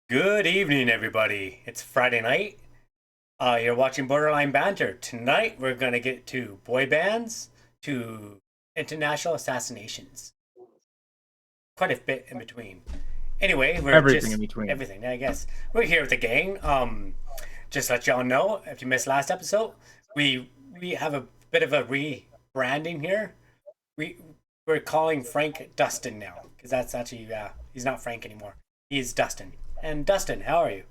Good evening, everybody. It's Friday night. You're watching Borderline Banter. Tonight, we're going to get to boy bands, to international assassinations. Quite a bit in between. Anyway, we're Everything in just between. everything, I guess. We're here with the gang. Just to let y'all know, if you missed last episode, we have a bit of a rebranding here. We we're calling Frank Dustin now because that's actually he's not Frank anymore. He's Dustin. And Dustin, how are you?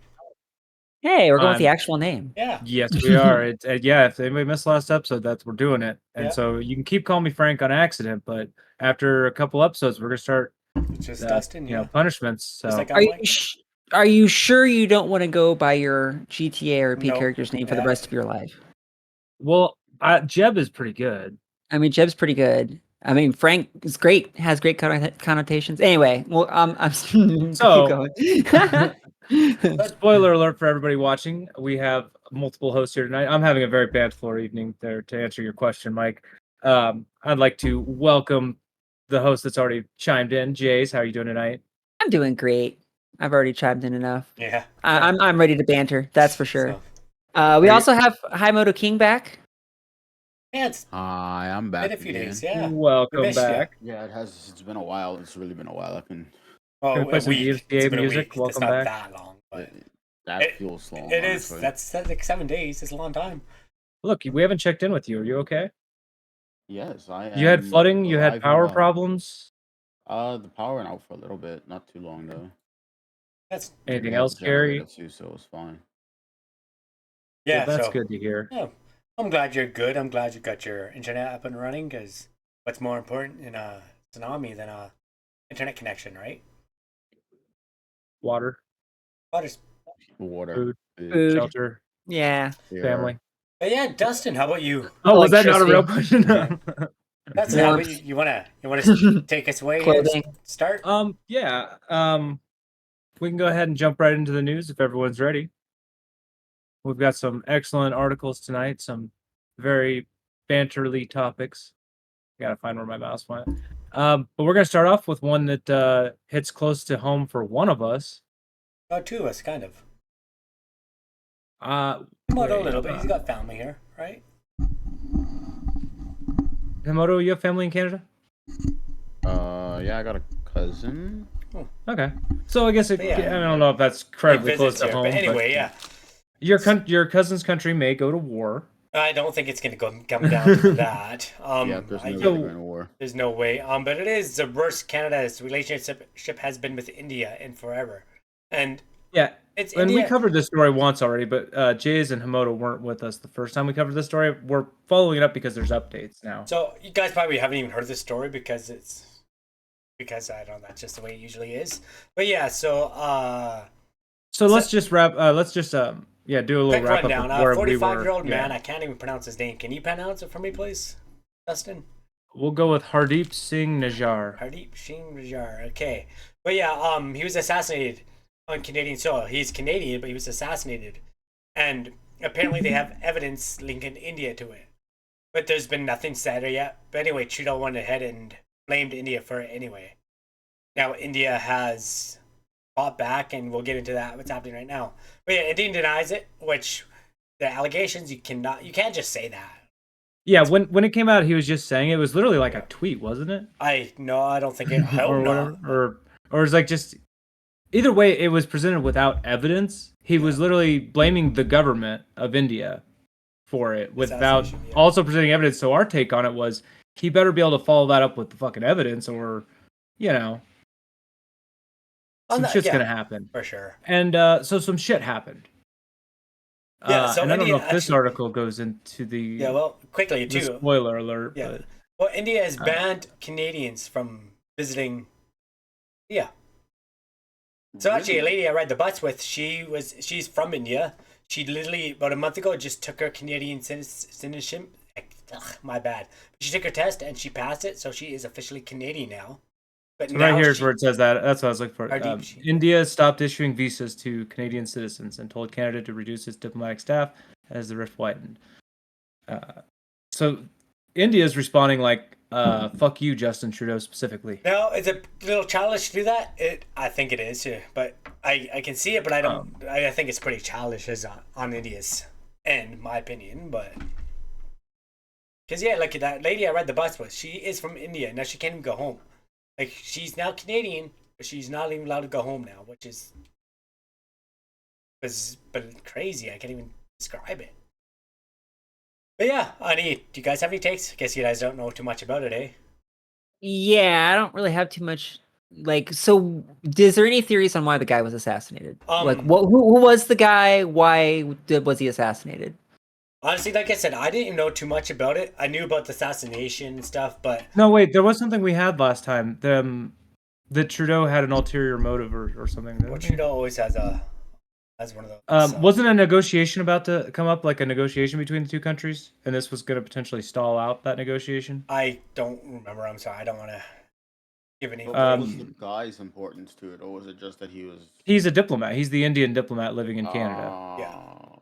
Hey, we're going with the Um, actual name. Yeah. yes, we are. Yeah, if anybody missed last episode, that's we're doing it. And Yeah. so you can keep calling me Frank on accident, but after a couple episodes, we're gonna start, It's just Dustin, yeah. punishments. So Just like Are I'm you like, are you sure you don't want to go by your GTA or P Nope. character's name for the Yeah. rest of your life? well, Jeb is pretty good. I mean, Jeb's pretty good. I mean, Frank is great, has great connotations. Anyway, well, I'm keep So- going. Spoiler alert for everybody watching: we have multiple hosts here tonight. I'm having a very bad floor evening there to answer your question, Mike. I'd like to welcome the host that's already chimed in, Jaze. How are you doing tonight? I'm doing great. I've already chimed in enough. Yeah. I'm ready to banter. That's for sure. So, We Great. also have Himoto King back. yeah, it's Hi, I'm back been a few again. days. Yeah. We Welcome missed ya. back. Yeah, it has. It's been a while. It's really been a while. I've been. Oh, Can we play a some week. DMCA It's been a music? week. It's Welcome not back. that long, but That it- feels long. it is. honestly. That's like 7 days. It's a long time. Look, we haven't checked in with you. Are you okay? Yes, I am. You had flooding. You had alive and power well. problems. The power went out for a little bit, not too long though. That's Anything We had else the generator scary? too, so it was fine. yeah. Well, that's So good to hear. yeah, I'm glad you're good. I'm glad you got your internet up and running. Because what's more important in a tsunami than a internet connection, right? Water, Water's. Water, food, Food. shelter, Yeah. air. family. But yeah, Dustin, how about you? Oh, was that not a real Electricity. question? Dustin, how about Warmth. you wanna take us away here? Clothing. Start. Yeah. We can go ahead and jump right into the news if everyone's ready. We've got some excellent articles tonight, some very banterly topics. Gotta find where my mouse went. But we're gonna start off with one that hits close to home for one of us. Oh, two of us, kind of. Uh, Not a wait, little bit. He's got family here, right? Himoto, you have family in Canada? Yeah, I got a cousin. Okay. So I guess But yeah. I don't know if that's incredibly He close visits to here, home. but anyway, yeah. Your cousin's country may go to war. I don't think it's going to come down to that. Yeah, there's no I- way So- to go to war. there's no way. But it is the worst Canada's relationship has been with India in forever, and Yeah, it's and India. we covered this story once already, but Jaze and Himoto weren't with us the first time we covered this story. We're following it up because there's updates now. So you guys probably haven't even heard this story because I don't know, that's just the way it usually is. But yeah, so So let's just do a little quick wrap rundown. up of where 45-year-old we were. man. Yeah. I can't even pronounce his name. Can you pronounce it for me, please, Dustin? We'll go with Hardeep Singh Najjar. Hardeep Singh Rajar. Okay, but yeah, he was assassinated on Canadian soil. He's Canadian, but he was assassinated, and apparently they have evidence linking India to it. But there's been nothing said yet. But anyway, Trudeau went ahead and blamed India for it anyway. Now India has fought back, and we'll get into that. What's happening right now? But yeah, India denies it, which the allegations you can't just say that. Yeah, when it came out, he was just saying it was literally like a tweet, wasn't it? I don't think it. I hope or not. whatever, or it's like just either way, it was presented without evidence. He was literally blaming the government of India for it without Assassination, yeah. also presenting evidence. So our take on it was he better be able to follow that up with the fucking evidence, or On some that, shit's yeah, gonna happen. for sure. And so some shit happened. Yeah, so and I don't know India if this actually- article goes into the Yeah, well, quickly the too. spoiler alert. Yeah. But Well, India has banned Canadians from visiting. Yeah. So actually, a lady I ride the bus with, she's from India. She literally about a month ago just took her Canadian citizenship. Ugh, my bad. She took her test and she passed it, so she is officially Canadian now. But so now right here's she- where it says that. That's what I was looking for. Hardeep Singh. India stopped issuing visas to Canadian citizens and told Canada to reduce its diplomatic staff as the rift widened. So India is responding like fuck you, Justin Trudeau specifically. No, it's a little childish to do that. I think it is, but I can see it, but I don't. I think it's pretty childish as on India's end, my opinion. But because yeah, like that lady I read the bus with, she is from India. Now she can't even go home. Like she's now Canadian, but she's not even allowed to go home now, which is but crazy. I can't even describe it. But yeah, do you guys have any takes? I guess you guys don't know too much about it, eh? Yeah, I don't really have too much. Like, so is there any theories on why the guy was assassinated? Like, who was the guy? Why was he assassinated? Honestly, like I said, I didn't even know too much about it. I knew about the assassination and stuff, but No, wait, there was something we had last time. The Trudeau had an ulterior motive or something. well, Trudeau always has one of those. Wasn't a negotiation about to come up, like a negotiation between the two countries, and this was going to potentially stall out that negotiation? I don't remember. I'm sorry. I don't want to give any. What was the guy's importance to it, or was it just that he was? He's a diplomat. He's the Indian diplomat living in Canada. Yeah.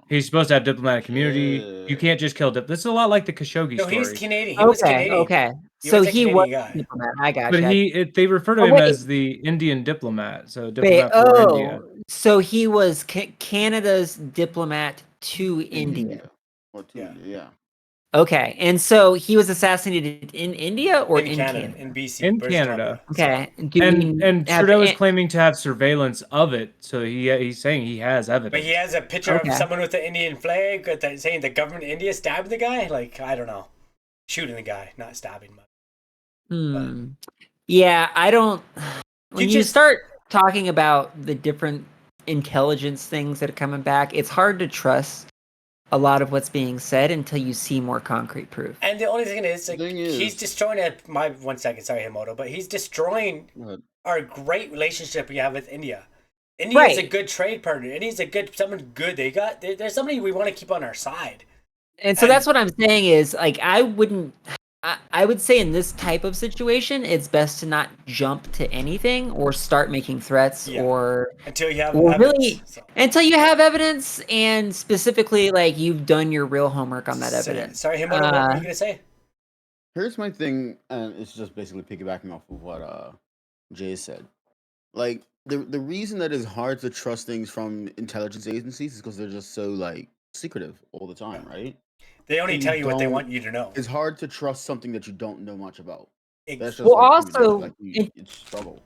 He's supposed to have diplomatic immunity. You can't just kill This is a lot like the Khashoggi No, story. he's Canadian. He was Canadian. Okay. He So was a he Canadian was guy. a diplomat. I got But they refer to him wait. as the Indian diplomat. So diplomat for India. So he was Canada's diplomat to India. Or to India, yeah. Okay, and so he was assassinated in India or in Canada, Canada? in BC, In British Canada. Columbia. Okay. And Trudeau is claiming to have surveillance of it, so he's saying he has evidence. But he has a picture of someone with the Indian flag saying the government of India stabbed the guy. Like, I don't know, shooting the guy, not stabbing him. Yeah, I don't. When you just start talking about the different intelligence things that are coming back, it's hard to trust a lot of what's being said until you see more concrete proof. And the only thing is, like, he's destroying my 1 second. Sorry, Himoto, but he's destroying our great relationship we have with India. India is a good trade partner. India's someone good. There's somebody we want to keep on our side. And so that's what I'm saying is, like, I would say in this type of situation, it's best to not jump to anything or start making threats or until you have evidence. Until you have evidence, and specifically, like, you've done your real homework on that evidence. Sorry, Himoto, what were you gonna say? Here's my thing, and it's just basically piggybacking off of what Jay said. Like, the reason that it's hard to trust things from intelligence agencies is because they're just so, like, secretive all the time, right? They only tell you what they want you to know. It's hard to trust something that you don't know much about. That's just it's struggle.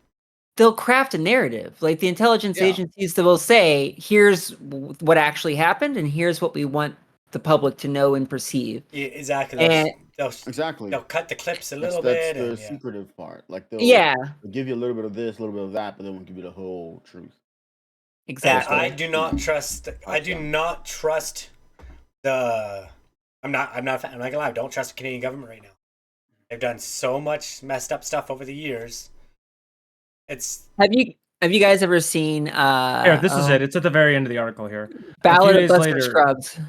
They'll craft a narrative. Like, the intelligence agencies that will say, here's what actually happened, and here's what we want the public to know and perceive. Yeah, exactly. And they'll cut the clips a little bit. That's the secretive part. Like, they'll give you a little bit of this, a little bit of that, but they won't give you the whole truth. Exactly. And I do not trust the. I'm not gonna lie. I don't trust the Canadian government right now. They've done so much messed up stuff over the years. Have you guys ever seen Here, this is it. It's at the very end of the article here. Ballad of Buster Scruggs.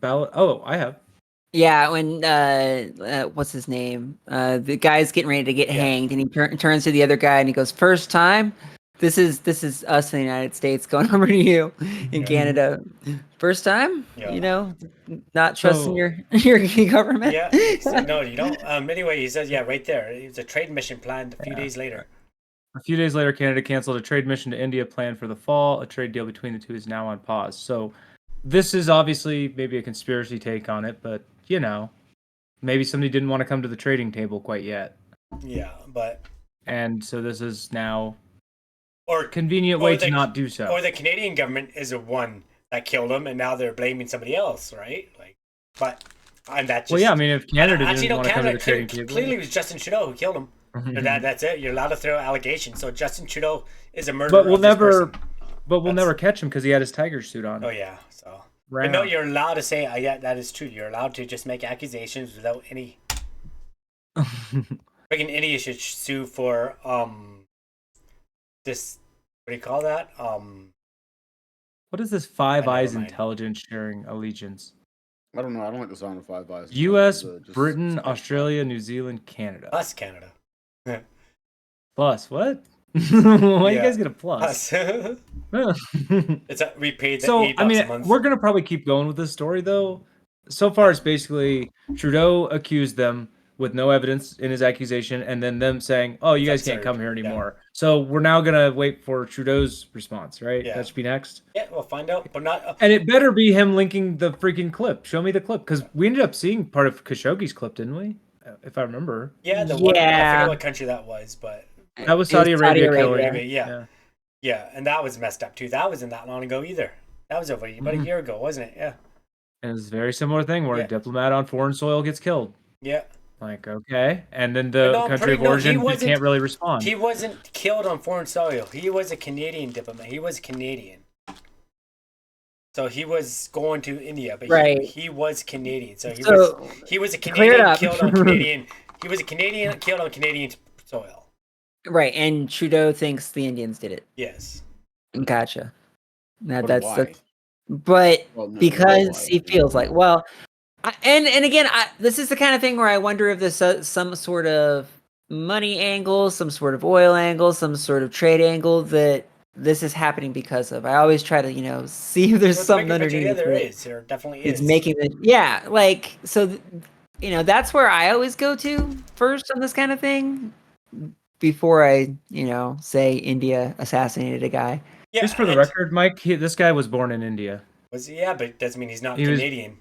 I have. Yeah, when what's his name? The guy's getting ready to get hanged, and he turns to the other guy and he goes, "First time? This is us in the United States going over to you in Canada. First time? You know, not trusting your government." Yeah, no, you don't. Anyway, he says, right there. It's a trade mission planned a few days later. A few days later, Canada canceled a trade mission to India planned for the fall. A trade deal between the two is now on pause. So this is obviously maybe a conspiracy take on it, but, you know, maybe somebody didn't want to come to the trading table quite yet. Yeah, but... And so this is now a convenient way to not do so. Or the Canadian government is the one that killed him, and now they're blaming somebody else, right? And that's just... Well, yeah, I mean, if Canada didn't want to come to the trading table... Clearly it was Justin Trudeau who killed him. That's it. You're allowed to throw allegations. So Justin Trudeau is a murderer. But we'll never catch him because he had his tiger suit on. Oh yeah. So. But no, you're allowed to say, that is true. You're allowed to just make accusations without any. Freaking idiot should sue for this. What do you call that? What is this Five Eyes intelligence sharing allegiance? I don't know. I don't like the sound of Five Eyes. U.S., Britain, Australia, New Zealand, Canada. Plus Canada. Plus what? Why you guys get a plus? We paid the so $8 a month. We're gonna probably keep going with this story though. So far, it's basically Trudeau accused them with no evidence in his accusation, and then them saying, "Oh, you It's guys can't absurd. come here Yeah. anymore." So we're now gonna wait for Trudeau's response, right? Yeah. That should be next. Yeah, we'll find out, but not. And it better be him linking the freaking clip. Show me the clip, because we ended up seeing part of Khashoggi's clip, didn't we? If I remember. Yeah, the one. I Yeah. forget what country that was, but That was It was Saudi Arabia killing. Arabia. yeah. Yeah, and that was messed up too. That wasn't that long ago either. That was over about a year ago, wasn't it? Yeah. And it's a very similar thing where Yeah. a diplomat on foreign soil gets killed. Yeah. Like, okay. And then the country of origin can't really respond. He wasn't killed on foreign soil. He was a Canadian diplomat. He was Canadian. So he was going to India, but Right. he was Canadian. So So, he was a clear it Canadian up. killed on Canadian. He was a Canadian killed on Canadian soil. right, and Trudeau thinks the Indians did it. Yes. Gotcha. Now But that's why? but Well, no, because why? he feels like and again, this is the kind of thing where I wonder if there's some sort of money angle, some sort of oil angle, some sort of trade angle that this is happening because of. I always try to see if there's Let's something make a picture. underneath. Yeah, there that is. There definitely It's is. making it. Yeah, like so. That's where I always go to first on this kind of thing before I say India assassinated a guy. Yeah, Just for the and- record, Mike, this guy was born in India. yeah, but it doesn't mean he's not He was- Canadian.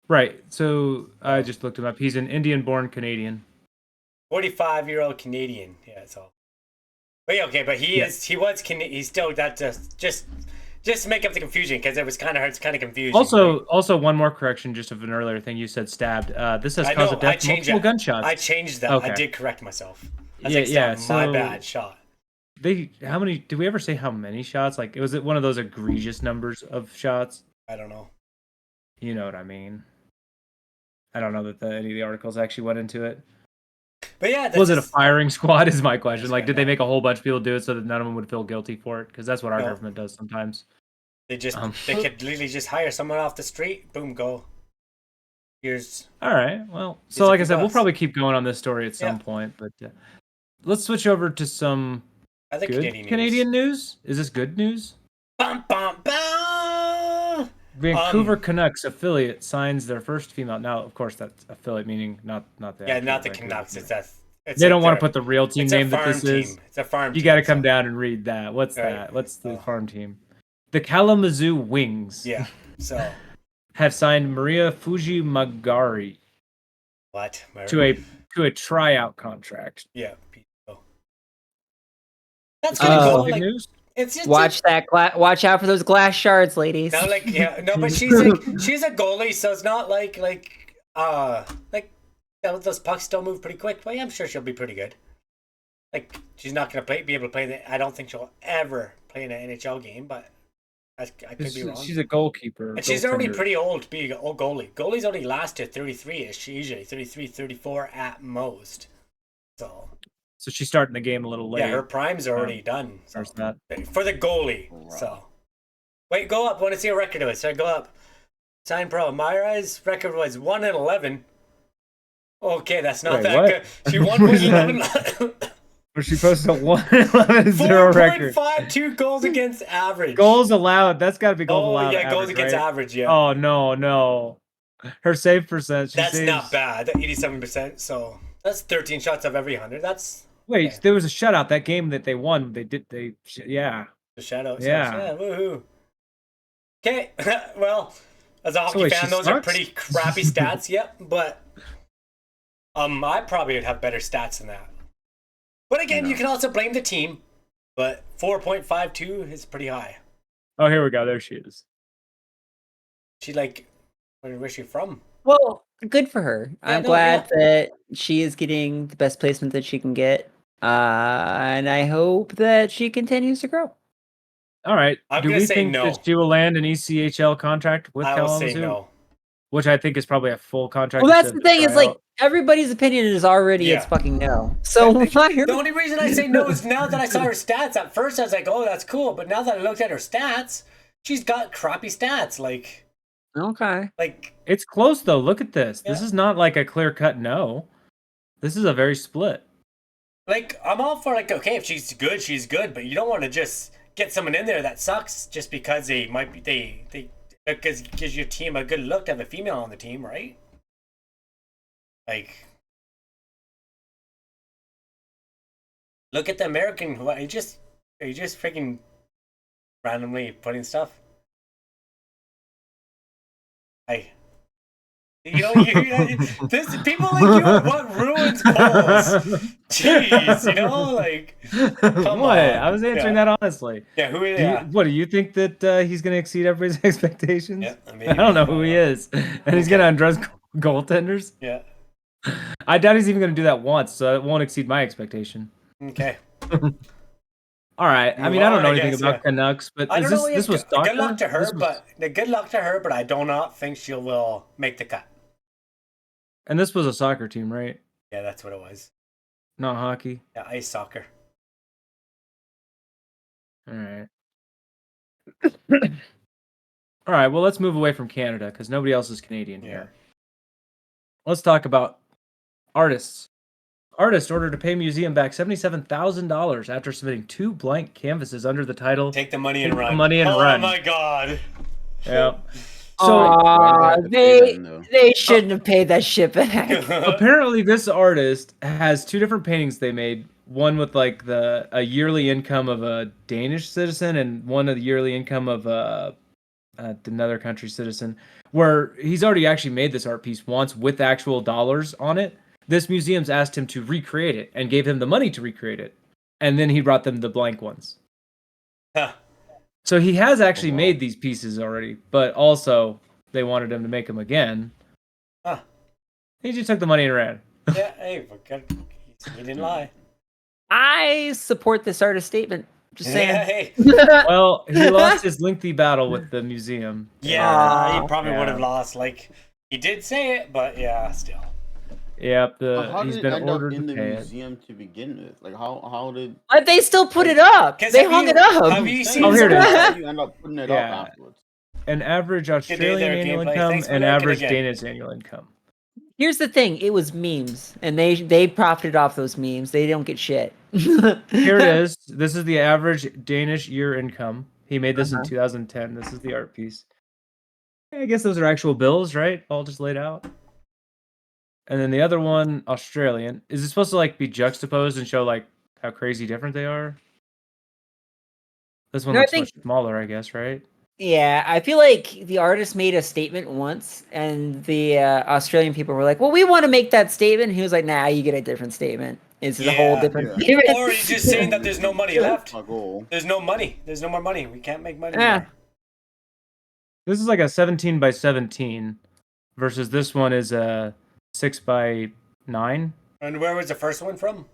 Right. So I just looked him up. He's an Indian-born Canadian. 45-year-old Canadian. Yeah, that's all. But yeah, okay, but he's still that just to make up the confusion, because it was kind of hard. It's kind of confusing. right? Also, one more correction, just of an earlier thing you said. Stabbed. This has I cause know, of I death, changed multiple that. gunshots. I changed that. I Okay. did correct myself. I Yeah, think my so- bad shot. How many? Did we ever say how many shots? Like, was it one of those egregious numbers of shots? I don't know. You know what I mean. I don't know that any of the articles actually went into it. But yeah, Was it a firing squad? Is my question. Yes, Like, I did they know. make a whole bunch of people do it so that none of them would feel guilty for it? Because that's what our No. government does sometimes. They Um, could literally just hire someone off the street. Boom, go. Here's All right. Well, These so are like I few said, we'll bucks. probably keep going on this story at some Yeah. point, but let's switch over to some other good Canadian news. Is this good news? Bum, bum, bum. Vancouver Canucks affiliate signs their first female. Now, of course, that's affiliate meaning not the Yeah, actual not the Vancouver Canucks. Canucks. It's They like don't want to their- put the real team it's a name that farm this team. is. It's a farm You team. got to come so- down and read that. What's Right. that? What's the Oh. farm team? The Kalamazoo Wings Yeah. So have signed Maria Fujimagari what? to a tryout contract. Yeah. That's Is gonna this go good like news? it's just Watch watch out for those glass shards, ladies. No, like yeah, no, but she's a goalie, so it's not like those pucks still move pretty quick. But yeah, I'm sure she'll be pretty good. Like she's not gonna be able to play. I don't think she'll ever play in an NHL game, but I could be wrong. She's a goalkeeper. And she's already goaltender. pretty old to be an old goalie. Goalies only last to 33-ish, usually 33, 34 at most. So So she's starting the game a little late. yeah, her prime's already done. So. There's that. For the goalie. So wait, go up. I want to see a record of it. So go up. Sign pro. Myra's record was 1-11. Okay, that's not Wait, that what? good. She won 1-11. But she posted a 1-11-0 record. 4.52 goals against average. Goals allowed. That's got to be goals Oh allowed. yeah, goals average, against right? average. Yeah. Oh no. Her save percent. That's saves... not bad. 87%. So that's 13 shots of every 100. That's Wait, okay. there was a shutout that game that they won. Yeah. The shadow. Yeah. Yeah. Woohoo. Okay. Well, as a hockey wait, fan, she those are sucks? pretty crappy stats. Yep. But I probably would have better stats than that. But again, you can also blame the team. But 4.52 is pretty high. Oh, here we go. There she is. She where's she from? Well, good for her. Yeah, I'm no, glad that she is getting the best placement that she can get. And I hope that she continues to grow. All right. I'm Do gonna we say think no. that she will land an ECHL contract with I will Kalamazoo? say no. Which I think is probably a full contract. Well, that's instead the of thing. Is tryout. like everybody's opinion is already Yeah. it's fucking no. So why The only reason I say no is now that I saw her stats. At first, I was like, "Oh, that's cool," but now that I looked at her stats, she's got crappy stats. Like okay. It's close though. Look at this. This Yeah. is not like a clear cut no. This is a very split. I'm all for okay, if she's good, she's good, but you don't want to just get someone in there that sucks just because they might be they because it gives your team a good look to have a female on the team, right? Like Look at the American. What, are you just freaking randomly putting stuff? I. This people like you are what ruins polls. Jeez, like, come What? on. I was answering that honestly. Yeah, who is What do you think that he's going to exceed everybody's expectations? Yeah, I don't know who he is, and he's going to undress goaltenders. Yeah. I doubt he's even going to do that once, so it won't exceed my expectation. Okay. All right. I mean, I don't know anything about Canucks, but I don't know. this was soccer? Good luck to her, but I do not think she will make the cut. And this was a soccer team, right? Yeah, that's what it was. Not hockey. Yeah, ice soccer. All right. All right. Well, let's move away from Canada because nobody else is Canadian here. Let's talk about artists. Artist ordered to pay museum back $77,000 after submitting 2 blank canvases under the title "Take the money and run." Oh my god! Yeah. So they shouldn't have paid that shit back. Apparently, this artist has 2 different paintings they made. One with like a yearly income of a Danish citizen, and one of the yearly income of another country's citizen. Where he's already actually made this art piece once with actual dollars on it. This museum's asked him to recreate it and gave him the money to recreate it. And then he brought them the blank ones. Huh. So he has actually made these pieces already, but also they wanted him to make them again. Huh. He just took the money and ran. Yeah, hey, he didn't lie. I support this artist statement. Just saying. Yeah, hey. Well, he lost his lengthy battle with the museum. Yeah, he probably would have lost. Like, he did say it, but yeah, still. Yep, how he's did been it end up ordered in to the pay museum to begin with? Like, how did? But they still put it up. They hung it up. Have you seen? Oh, here it is. How do you end up putting it up afterwards? An average Australian annual income and average Danish annual income. Here's the thing: it was memes, and they profited off those memes. They don't get shit. Here it is. This is the average Danish year income. He made this in 2010. This is the art piece. I guess those are actual bills, right? All just laid out. And then the other one, Australian. Is it supposed to like be juxtaposed and show like how crazy different they are? This one looks much smaller, I guess, right? Yeah, I feel like the artist made a statement once, and the Australian people were like, "Well, we want to make that statement." And he was like, "Nah, you get a different statement. It's a whole different statement." Or he's just saying that there's no money left. There's no money. There's no more money. We can't make money. Yeah. This is like a 17 by 17 versus this one is a 6 by 9. And where was the first one from?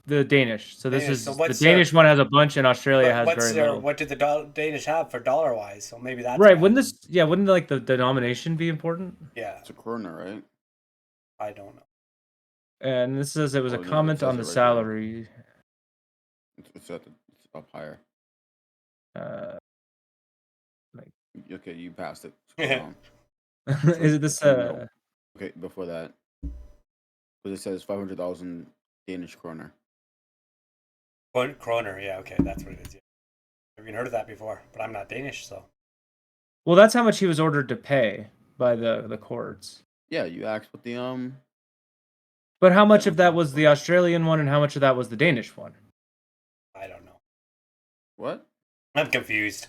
The Danish. So this is So the Danish one has a bunch, and Australia has very little. What did the Danish have for dollar wise? So maybe that's right. Wouldn't like the denomination be important? Yeah, it's a kroner, right? I don't know. And this says it was a comment on the salary. It's up higher. Okay, you passed it. Is it this? Okay, before that, but it says 500,000 Danish kroner. Kroner, yeah, okay, that's what it is. Yeah. I've even heard of that before, but I'm not Danish, so. Well, that's how much he was ordered to pay by the courts. Yeah, you asked what the But how much of that was the Australian one, and how much of that was the Danish one? I don't know. What? I'm confused.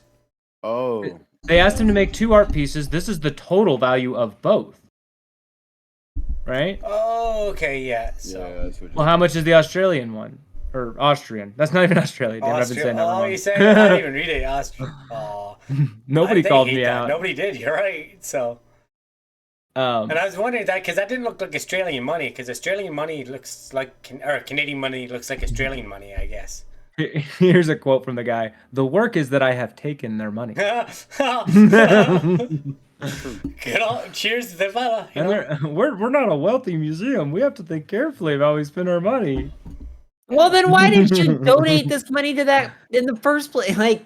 Oh. They asked him to make 2 art pieces. This is the total value of both. Right? Oh, okay, yeah. So. Yeah, well, how much is the Australian one? Or Austrian? That's not even Australian. I've been saying that wrong. You said you're not even reading Austrian. Oh. Nobody called me out. Nobody did. You're right. So. And I was wondering that because that didn't look like Australian money. Because Australian money looks like, or Canadian money looks like Australian money, I guess. Here's a quote from the guy. The work is that I have taken their money. Cheers to the fella. We're not a wealthy museum. We have to think carefully about how we spend our money. Well, then why didn't you donate this money to that in the first place? Like,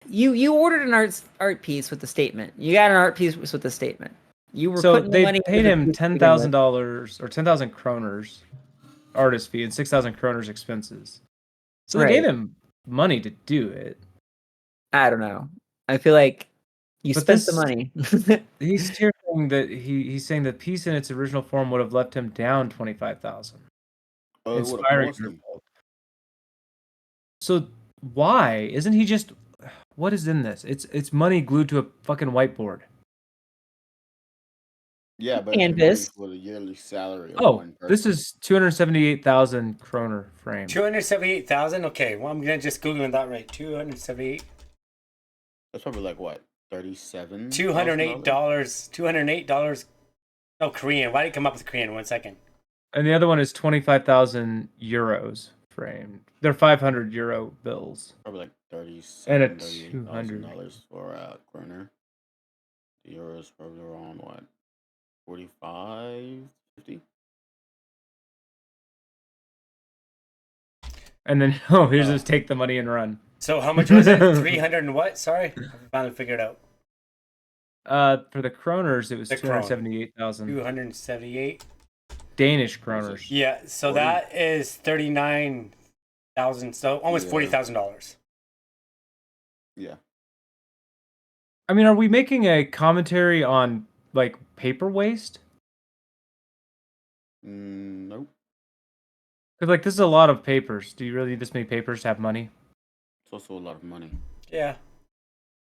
you ordered an art piece with the statement. You got an art piece with the statement. You were so putting they the money paid him $10,000 or 10,000 kroners artist fee and 6,000 kroners expenses. So they gave him money to do it. I don't know. I feel like you spent the money. He's here saying that he's saying the piece in its original form would have left him down 25,000. Oh, it would have inspiring cost her. him. So why isn't he just? What is in this? It's money glued to a fucking whiteboard. Yeah, but it'd be money Canvas. for the yearly salary of Oh, one person. this is 278,000 kroner frame. 278,000. Okay, well I'm gonna just Googling that right. 278. That's probably like what, $37? $208. $208. No, Korean. Why did it come up with Korean? 1 second. And the other one is 25,000 euros framed. They're 500 euro bills. Probably like And a $38,000 for kroner. The euros probably around what, 45, 50? And then here's just take the money and run. So how much was it? 300 and what? Sorry, I finally figured it out. For the kroners, it was The krone. 278,000 278. Danish kroners. Yeah, so 40. that is 39,000. So almost Yeah. $40,000. Yeah. I mean, are we making a commentary on like paper waste? Nope. Because like this is a lot of papers. Do you really need this many papers to have money? It's also a lot of money. Yeah.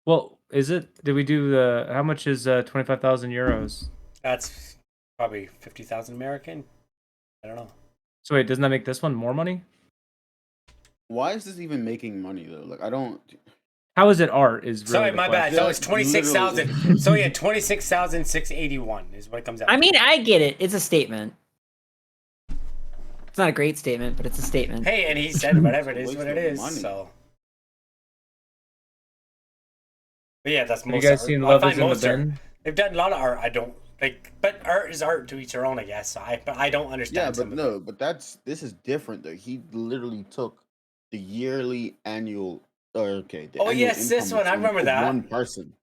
Well, is it? Did we do the? How much is 25,000 euros? That's probably 50,000 American. I don't know. So wait, doesn't that make this one more money? Why is this even making money though? Like I don't. How is it art? Is really Sorry, the my bad. question. So it's 26,000. So yeah, 26,681 is what it comes out. I mean, I get it. It's a statement. It's not a great statement, but it's a statement. Hey, and he said whatever it It's a is, what waste it of is. money. So. But yeah, that's Have most you guys art. seen I Love find is in the most art. Bin? They've done a lot of art. I don't like, but art is art to each their own, I guess. But I don't Yeah, understand. but some of it. no, but this is different though. He literally took the yearly annual. The Oh, annual yes, this income one. I from remember that. one person.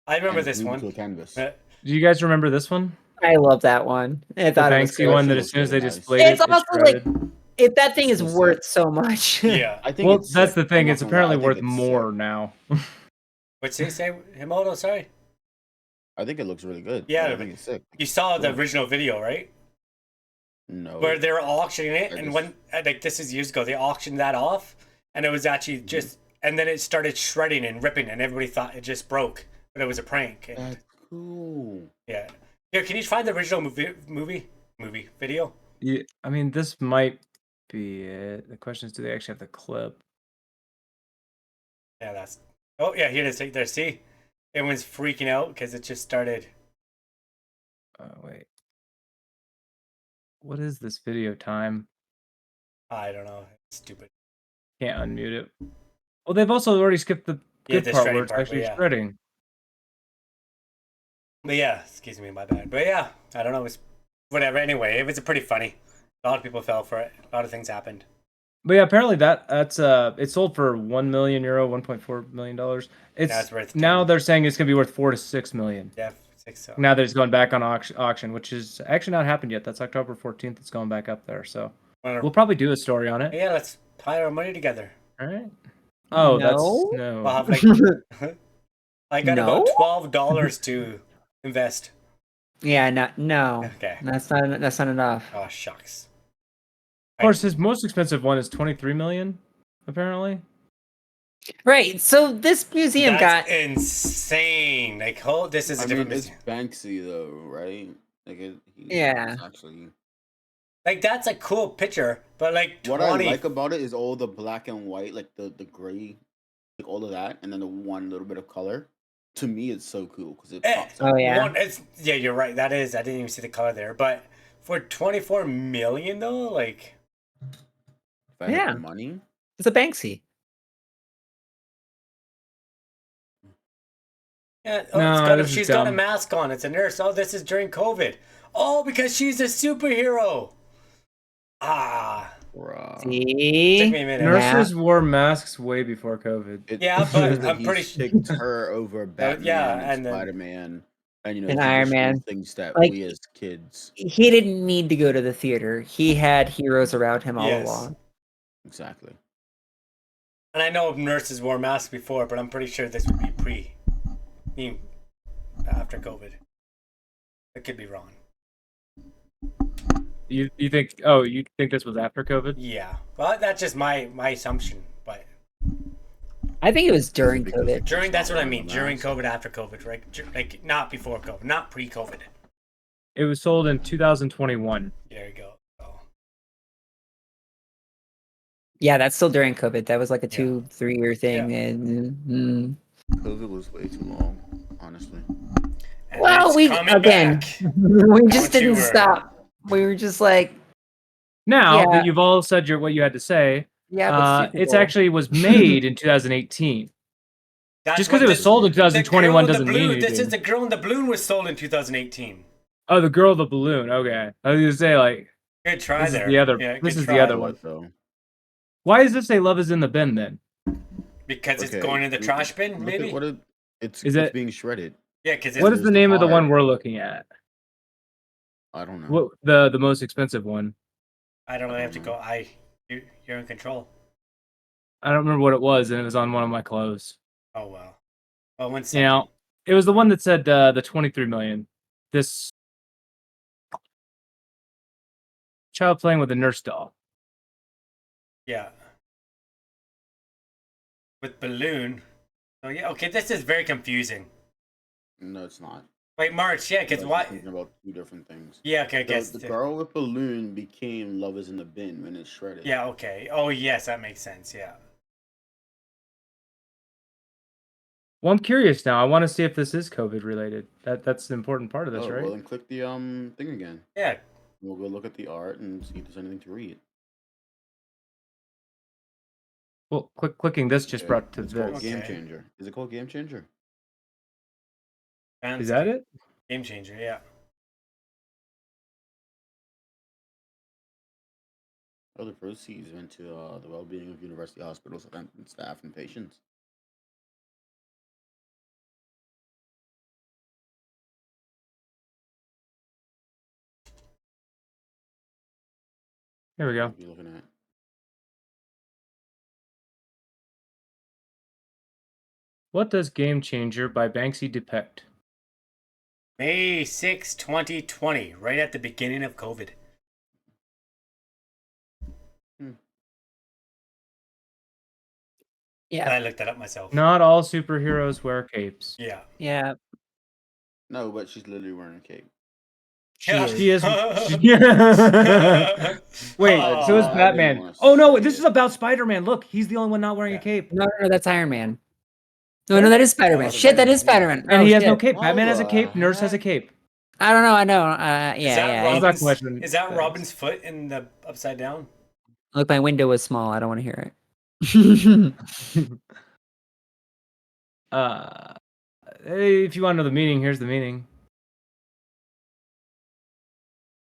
I remember and this glued it one. to a canvas. Do you guys remember this one? I love that one. I The thought it was Banksy great. one that That as soon as they looks really displayed It's it also like shredded. if that thing is So worth sick. so much. Yeah. I think Well, it's that's sick. the thing. I'm not It's gonna lie, apparently I think worth it's more sick. now. What's he say? Himoto, sorry? I think it looks really good. Yeah, I but think it's sick. You saw the Cool. original video, right? No. Where they were auctioning it, I and just- when like this is years ago, they auctioned that off, and it was actually just, and then it started shredding and ripping, and everybody thought it just broke, but it was a prank. And, That's cool. yeah. Here, can you find the original movie video? Yeah, I mean, this might be it. The question is, do they actually have the clip? Yeah, that's. Oh yeah, here it is. Right there. See, everyone's freaking out because it just started. Wait. What is this video time? I don't know. It's stupid. Can't unmute it. Well, they've also already skipped the Yeah, good the part shredding where it's part, but actually yeah. shredding. But yeah, excuse me, my bad. But yeah, I don't know. It's whatever. Anyway, it was pretty funny. A lot of people fell for it. A lot of things happened. But yeah, apparently that's it sold for 1 million euro, $1.4 million. It's worth now 10. they're saying it's gonna be worth 4 to 6 million. Yeah, 6 so. Now that it's going back on auction, which is actually not happened yet. That's October 14th. It's going back up there. So we'll probably do a story on it. Yeah, let's pile our money together. All right. Oh, No? that's We'll no. have like I got No? about $12 to invest. Yeah, no. Okay. That's not enough. Oh shucks. Of course, his most expensive one is 23 million, apparently. Right. So this museum That's got insane. Like, this is a I different mean, it's museum. Banksy though, right? Like Yeah. it's actually. Like, that's a cool picture, but like 20. What I like about it is all the black and white, like the gray, like all of that, and then the one little bit of color. To me, it's so cool because it pops up. Oh yeah. Yeah, you're right. That is. I didn't even see the color there, but for 24 million though, like. If I had Yeah. the money. It's a Banksy. Yeah, No, this is she's got a dumb. mask on. It's a nurse. Oh, this is during COVID. Oh, because she's a superhero. Ah. Bruh. Took me See? a minute. Nurses wore masks way before COVID. Yeah, it's but just that I'm pretty he's picked her over Batman yeah, and and then- Spider-Man, and And Iron traditional Man. things that Like- we as kids He didn't need to go to the theater. He had heroes around him all Yes. along. exactly. And I know nurses wore masks before, but I'm pretty sure this would be after COVID. I could be wrong. You think? Oh, you think this was after COVID? Yeah. Well, that's just my assumption. But I think it was during Because COVID. during, it's that's not what I wearing mean. a During mask. COVID, after COVID, right? Like not before COVID, not pre-COVID. It was sold in 2021. There you go. Oh. Yeah, that's still during COVID. That was like a Yeah. 2-3 year thing, Yeah. and COVID was way too long, honestly. And well, it's we coming again, back. we just Don't you didn't worry. stop. We were just like, Now Yeah. that you've all said what you had to say, yeah, but Super it's Bowl. actually was made in 2018. That's Just because what it was sold in the girl 2021 in the doesn't mean balloon. anything. This is the girl in the balloon was sold in 2018. Oh, the girl with the balloon. Okay, I was gonna say like Good try this there. is the other. Yeah, this good is try. the other one. What though? Why does this say "Love is in the bin" then? Because it's Okay, going in the trash bin, look at maybe. what it's Is it's it- being shredded. Yeah, because What it's is the There's the name of the one heart. we're looking at? I don't know. What the most expensive one? I don't really I have to don't go. You're in control. I don't remember what it was, and it was on one of my clothes. Oh well. Well, one You second. know, it was the one that said the 23 million. This child playing with a nurse doll. Yeah. With balloon. Oh yeah. Okay, this is very confusing. No, it's not. Wait, March. Yeah, because You're what? thinking about two different things. Yeah. Okay, I guess. The girl with balloon became Love is in the Bin when it's shredded. Yeah. Okay. Oh yes, that makes sense. Yeah. Well, I'm curious now. I want to see if this is COVID related. That's the important part of this, Oh, right? well, then click the thing again. Yeah. We'll go look at the art and see if there's anything to read. Well, clicking this just Okay, brought to it's called this. Game Okay. Changer. Is it called Game Changer? Is that it? Game changer. Yeah. Other proceeds went to the well-being of university hospitals and staff and patients. Here we go. What are you looking at? What does Game Changer by Banksy depict? May 6, 2020, right at the beginning of COVID. Yeah, I looked that up myself. Not all superheroes wear capes. Yeah. yeah, No, but she's literally wearing a cape. she Yeah. is. She is. Wait, Oh. so is I didn't Batman. wanna Oh no, say this it. is about Spider-Man. Look, he's the only one not wearing a Yeah. cape. No, that's Iron Man. No, that is Spider-Man. was Shit, that is Spider-Man, Spider-Man. And Oh, he has no shit. cape. What Batman has a the cape. Nurse has a heck? cape. I don't know. I know. Is Yeah, that yeah. Robin- Robin's? question Is that things. Robin's foot in the upside down? Look, my window was small. I don't want to hear it. If you want to know the meaning, here's the meaning.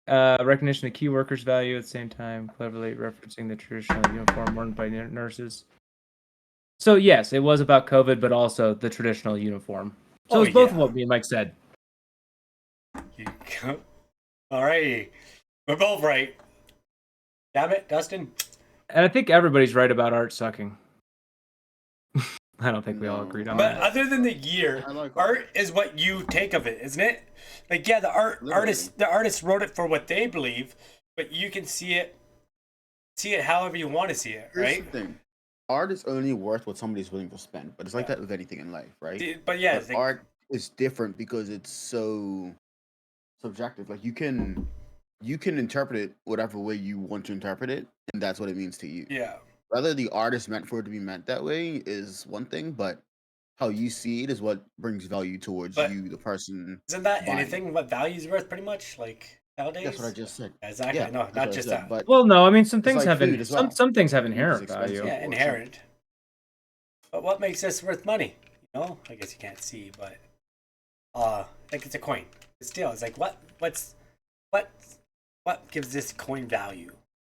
Recognition of key workers' value at the same time, cleverly referencing the traditional uniform worn by nurses. So yes, it was about COVID, but also the traditional uniform. So Oh, it's both of yeah. what me and Mike said. All right. We're both right. Damn it, Dustin. And I think everybody's right about art sucking. I don't think we all No. agreed on But that. other than the year, I like art is what you take of it, isn't it? Like, yeah, Literally. the artist wrote it for what they believe, but you can see it however you want to see it, Here's right? the thing. Art is only worth what somebody's willing to spend, but it's like that with anything in life, right? But yeah, But it's like, art is different because it's so subjective. Like you can interpret it whatever way you want to interpret it, and that's what it means to you. yeah. Whether the artist meant for it to be meant that way is one thing, but how you see it is what brings value towards But- you, the person. Isn't that buying it. anything what value is worth pretty much? Like, nowadays? That's what I just said. Exactly. Yeah, No, that's what not I just said, that. But Well, no, I mean some things like have food as well. some things have Food is inherent expensive. value. Yeah, or inherent. But what makes this worth money? You know, I guess you can't see, but like it's a coin. Still, it's like what gives this coin value?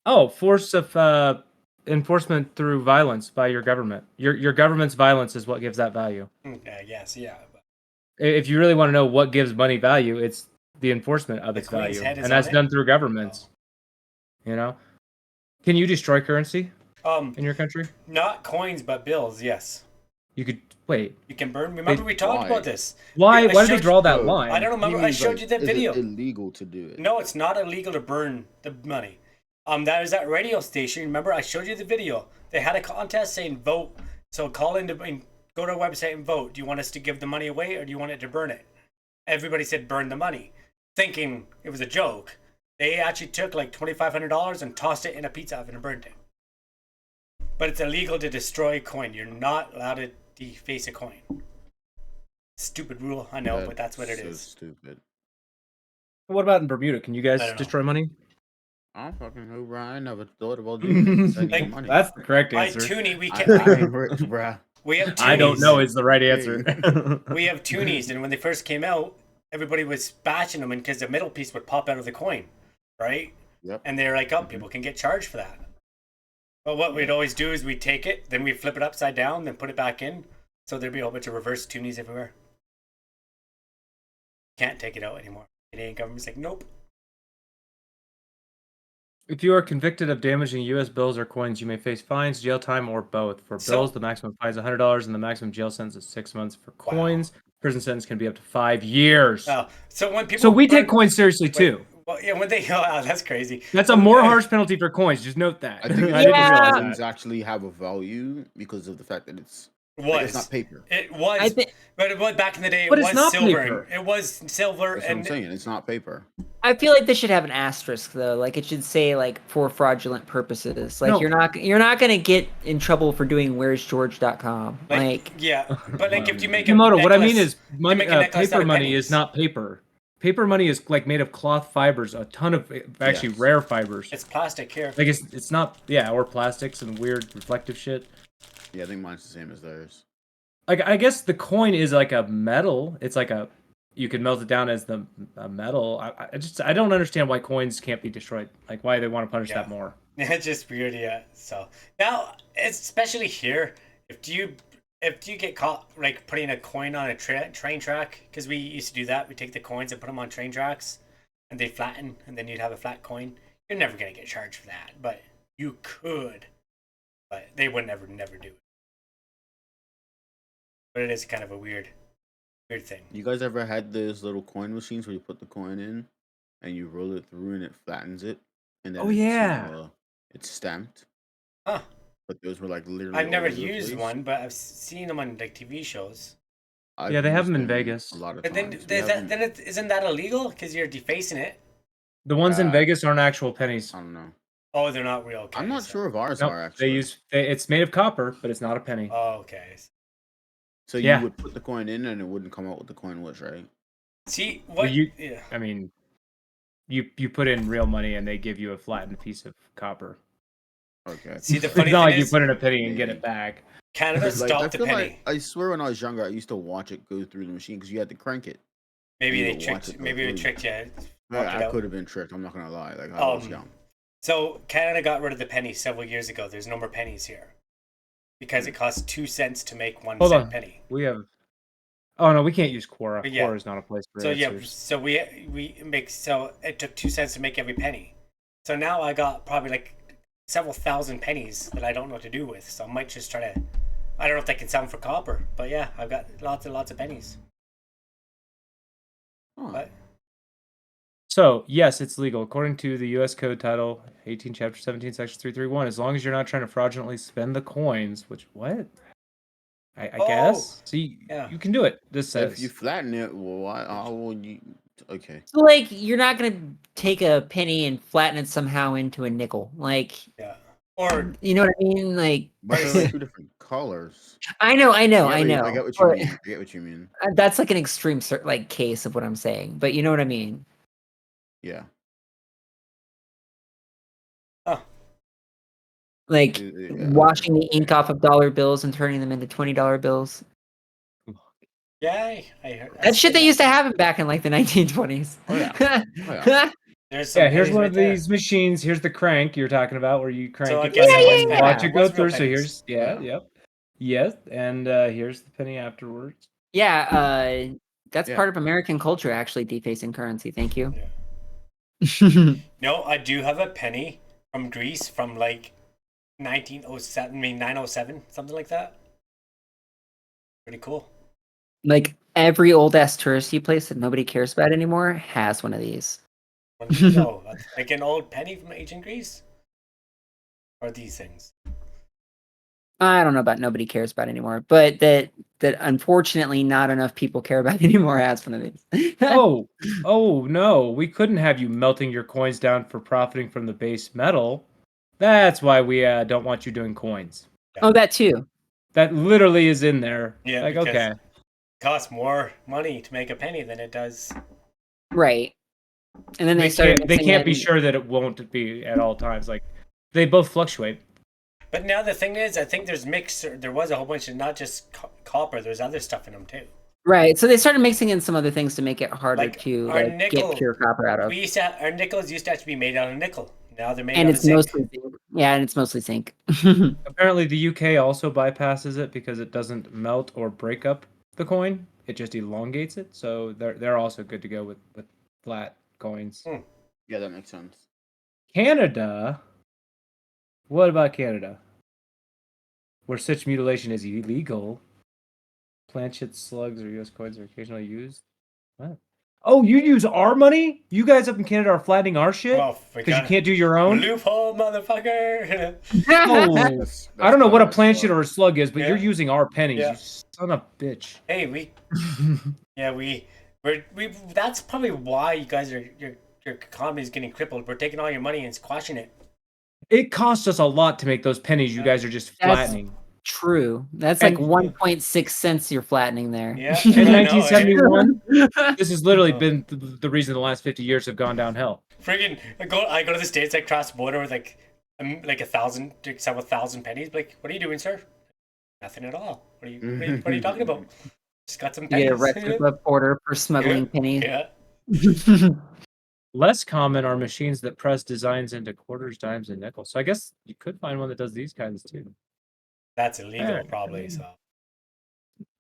Oh, force of enforcement through violence by your government. Your government's violence is what gives that value. Okay, yes, yeah. But If you really want to know what gives money value, it's the enforcement of The its Queen's value, head is and that's on it? done through governments. You know, can you destroy currency in your country? not coins, but bills. Yes. You could Wait, You can burn. Remember we talked Why? about this. why? I Why did they showed draw that No, line? I don't remember. He I means, showed like, you that is video. it illegal to do it? No, it's not illegal to burn the money. That was that radio station. Remember, I showed you the video. They had a contest saying vote. So call in and go to our website and vote. Do you want us to give the money away or do you want it to burn it? Everybody said burn the money, thinking it was a joke. They actually took like $2,500 and tossed it in a pizza oven and burned it. But it's illegal to destroy a coin. You're not allowed to deface a coin. Stupid rule, I know, but that's what it is. Stupid. What about in Bermuda? Can you guys I don't know. destroy money? I don't fucking know, bro. I never thought about doing it. I need Like, money. That's the correct By answer. Toonie, we I'm can. rich, bro. We have Toonies. I don't know is the right answer. We have Toonies, and when they first came out, everybody was bashing them because the middle piece would pop out of the coin, right? Yep. And they're like, oh, people can get charged for that. But what we'd always do is we'd take it, then we'd flip it upside down, then put it back in. So there'd be a whole bunch of reverse Toonies everywhere. Can't take it out anymore. Canadian government's like, nope. If you are convicted of damaging U.S. bills or coins, you may face fines, jail time, or both. For So- bills, the maximum fine is $100, and the maximum jail sentence is 6 months. For Wow. coins, prison sentence can be up to 5 years. So when people So we burn- take coins seriously too. Well, yeah, when they that's crazy. That's a more harsh penalty for coins. Just note that. I think I didn't Yeah. realize coins that. actually have a value because of the fact that it's Was it's not paper. It was, I think but it was back in the day. It But was it's not silver. paper. It was silver, That's what I'm and saying. It's not paper. I feel like this should have an asterisk though. Like it should say like for fraudulent purposes. Like No. you're not gonna get in trouble for doing where'sgeorge.com. Like yeah. But like if you make a Himoto, what I necklace- mean is money, make a necklace out paper of money pennies. is not paper. Paper money is like made of cloth fibers, a ton of actually Yes. rare fibers. it's plastic here. Like it's not or plastics and weird reflective shit. Yeah, I think mine's the same as theirs. Like I guess the coin is like a metal. It's like you can melt it down as a metal. I don't understand why coins can't be destroyed. Like why they want to punish Yeah. that more. It's just weird, yeah. So now, especially here, if you get caught like putting a coin on a train track, because we used to do that, we take the coins and put them on train tracks, and they flatten, and then you'd have a flat coin. You're never gonna get charged for that, but you could. But they would never do it. But it is kind of a weird thing. You guys ever had those little coin machines where you put the coin in and you roll it through and it flattens it? And then Oh, it's, yeah. It's stamped. Huh? But those were like literally. I've all never over the used place. one, but I've seen them on like TV shows. I've Yeah, they have used them in Vegas. a lot of But then, times. We have them- isn't that illegal? Because you're defacing it. The ones in Uh, Vegas aren't actual pennies. I don't know. Oh, they're not real. I'm not sure if ours Nope, are actually. it's made of copper, but it's not a penny. Oh, okay. So Yeah. you would put the coin in and it wouldn't come out what the coin was, right? See But what? you- Yeah. I mean, you put in real money and they give you a flattened piece of copper. Okay. See the It's funny not thing like you is, put in a penny and get Maybe. it back. Canada Like, stopped I the feel penny. like I swear when I was younger, I used to watch it go through the machine because you had to crank it. Maybe you they watch tricked. it go Maybe they through. tricked you. But Walk it I out. could have been tricked. I'm not gonna lie. Like I was young. So Canada got rid of the penny several years ago. There's no more pennies here because it costs 2 cents to make 1 Hold cent on. penny. We have. Oh no, we can't use Quora. But yeah. Quora is not a place for So yeah, answers. so we make so it took 2 cents to make every penny. So now I got probably like several thousand pennies that I don't know what to do with. So I might just try to. I don't know if they can sell them for copper, but yeah, I've got lots and lots of pennies. Huh. But So yes, it's legal according to the U.S. Code Title 18, Chapter 17, Section 331. As long as you're not trying to fraudulently spend the coins, which what? I Oh, guess. So you yeah. can do it. This says. If you flatten it, well, why? How would you? Okay. so like you're not gonna take a penny and flatten it somehow into a nickel. Like yeah, or you know what I mean? Like But they're like two different colors. I know. I get what you but- mean. I get what you mean. That's like an extreme like case of what I'm saying, but you know what I mean. Yeah. Like Yeah. washing the ink off of dollar bills and turning them into $20 bills. yeah, I heard That's shit that that used to happen back in like the 1920s. Oh, yeah. Oh, yeah. There's some Yeah, here's pennies one right of there. these machines. Here's the crank you're talking about, where you crank So I it. guess it was and penny. watch it It go was real through. So pennies. here's Yeah. yes, and here's the penny afterwards. Yeah, that's Yeah. part of American culture, actually, defacing currency. Thank you. No, I do have a penny from Greece from like 1907, I mean 907, something like that. Pretty cool. Like every old ass touristy place that nobody cares about anymore has one of these. One of these, oh, that's like an old penny from ancient Greece? Or these things? I don't know about nobody cares about anymore, but that unfortunately not enough people care about anymore has one of these. Oh no, we couldn't have you melting your coins down for profiting from the base metal. That's why we don't want you doing coins. Oh, that too. That literally is in there. Yeah, Like, because okay. it costs more money to make a penny than it does. Right. And then they started They mixing can't be in- sure that it won't be at all times. Like, they both fluctuate. But now the thing is, I think there's there was a whole bunch of not just copper, there's other stuff in them too. Right. So they started mixing in some other things to make it harder Like to our like nickel, get pure copper out of. our nickels used to have to be made out of nickel. Now they're made And out it's of zinc. mostly zinc. Yeah, and it's mostly zinc. Apparently, the UK also bypasses it because it doesn't melt or break up the coin. It just elongates it. So they're also good to go with flat coins. Yeah, that makes sense. Canada. What about Canada? Where such mutilation is illegal. Planchet slugs or US coins are occasionally used. What? Oh, you use our money? You guys up in Canada are flattening our shit? Well, Because you can't do your own? loophole, motherfucker. Oh, That's I don't know what a clever as planchet fuck. or a slug is, but Yeah. you're using our pennies, Yeah. you son of a bitch. Hey, we that's probably why you guys are your economy is getting crippled. We're taking all your money and squashing it. It costs us a lot to make those pennies you Yeah. guys are just That's- flattening. True. That's like And- 1.6 cents you're flattening there. Yeah. In I know, 1971, this has literally Oh. been the reason the last 50 years have gone downhill. Friggin' I go to the States, I cross the border with like 1,000, several thousand pennies. Like, what are you doing, sir? Nothing at all. What are you talking about? Just got some You pennies. get arrested at the border for smuggling pennies. Yeah. Less common are machines that press designs into quarters, dimes, and nickels. So I guess you could find one that does these kinds too. That's illegal, Yeah. probably. So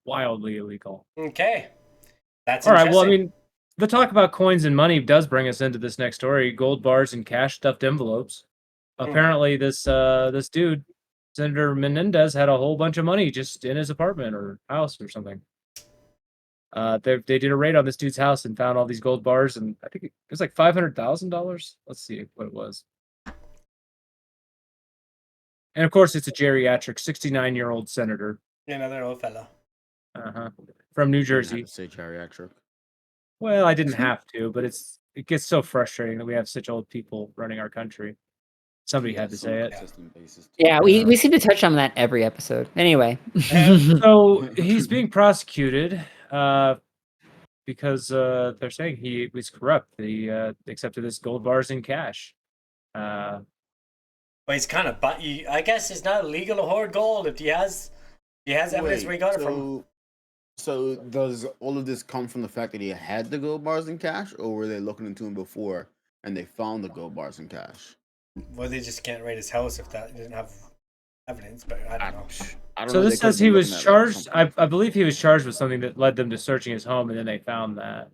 Wildly illegal. okay, that's All right. Well, I interesting. mean, the talk about coins and money does bring us into this next story: gold bars and cash stuffed envelopes. Apparently, this dude, Senator Menendez, had a whole bunch of money just in his apartment or house or something. They did a raid on this dude's house and found all these gold bars, and I think it was like $500,000. Let's see what it was. And of course, it's a geriatric 69-year-old senator. Another old fella. From New You didn't have Jersey. to say geriatric. Well, I didn't have to, but it gets so frustrating that we have such old people running our country. Somebody had to That's on a say it. consistent basis, too. Yeah, we seem to touch on that every episode. Anyway. So he's being prosecuted because they're saying he was corrupt. He accepted this gold bars in cash. But he's kind of I guess it's not illegal to hoard gold if he has evidence where he got it from. So does all of this come from the fact that he had the gold bars in cash, or were they looking into him before and they found the gold bars in cash? Well, they just can't raid his house if that doesn't have evidence. But I don't know. I don't So know. this says he was charged. I believe he was charged with something that led them to searching his home, and then they found that.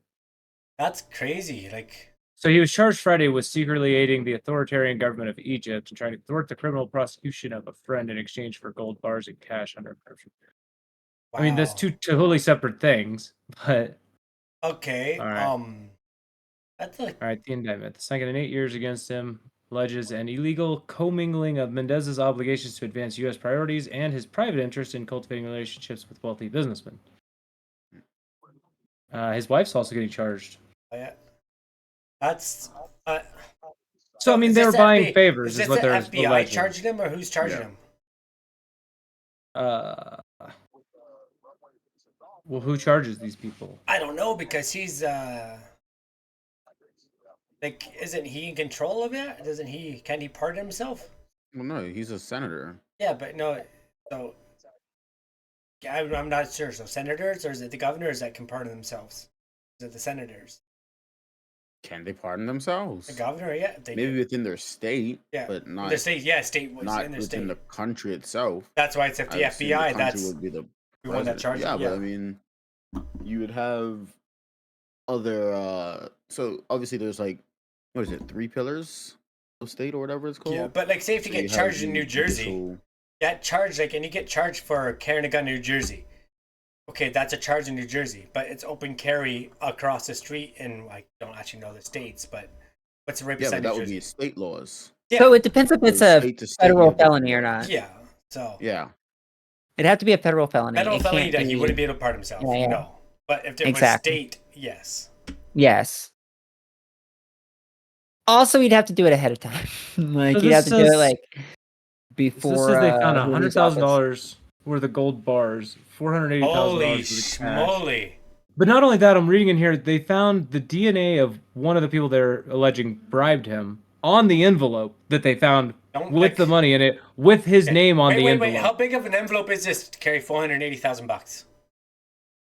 That's crazy. Like, So he was charged Friday with secretly aiding the authoritarian government of Egypt and trying to thwart the criminal prosecution of a friend in exchange for gold bars and cash under corruption. wow. I mean, that's two totally separate things, but Okay. All right. That's like all right. The indictment: the second in 8 years against him alleges an illegal commingling of Mendez's obligations to advance U.S. priorities and his private interest in cultivating relationships with wealthy businessmen. His wife's also getting charged. yeah. That's So I mean, is they this were the buying FBI favors, Is is this what the they're FBI alleging. charging him, or who's charging Yeah. him? Well, who charges these people? I don't know because he's like, isn't he in control of it? Doesn't he? Can he pardon himself? Well, no, he's a senator. Yeah, but no. So I'm not sure. So senators, or is it the governors that can pardon themselves? Is it the senators? Can they pardon themselves? The governor, yeah. They Maybe do. within their state, Yeah. but not The state, yeah, state was not in their within state. the country itself. That's why it's if the I assume the FBI. country That's would be the the one that president. charges. Yeah, but I mean, you would have other. So obviously, there's like, what is it, 3 pillars of state or whatever it's called. Yeah, but like, say if you So get have charged in the New Jersey, judicial- get charged like, and you get charged for carrying a gun in New Jersey. okay, that's a charge in New Jersey, but it's open carry across the street, and I don't actually know the states, but what's right Yeah, beside but New that would Jersey? be state laws. Yeah, So it depends if it's So a state to state, you federal have different felony or laws. not. yeah. So Yeah. It'd have to be a federal felony. federal It felony can't that be. he wouldn't be able to pardon himself. Yeah, yeah. No, but if it was Exactly. state, yes. Yes. Also, he'd have to do it ahead of time. Like So he'd this have to do it says- like So before. this says they found he leaves $100,000 worth of gold bars, $480,000 Holy worth of cash. schmoly! But not only that, I'm reading in here, they found the DNA of one of the people they're alleging bribed him on the envelope that they found Don't, with like- the money in it, with his name on the Wait, envelope. how big of an envelope is this to carry $480,000?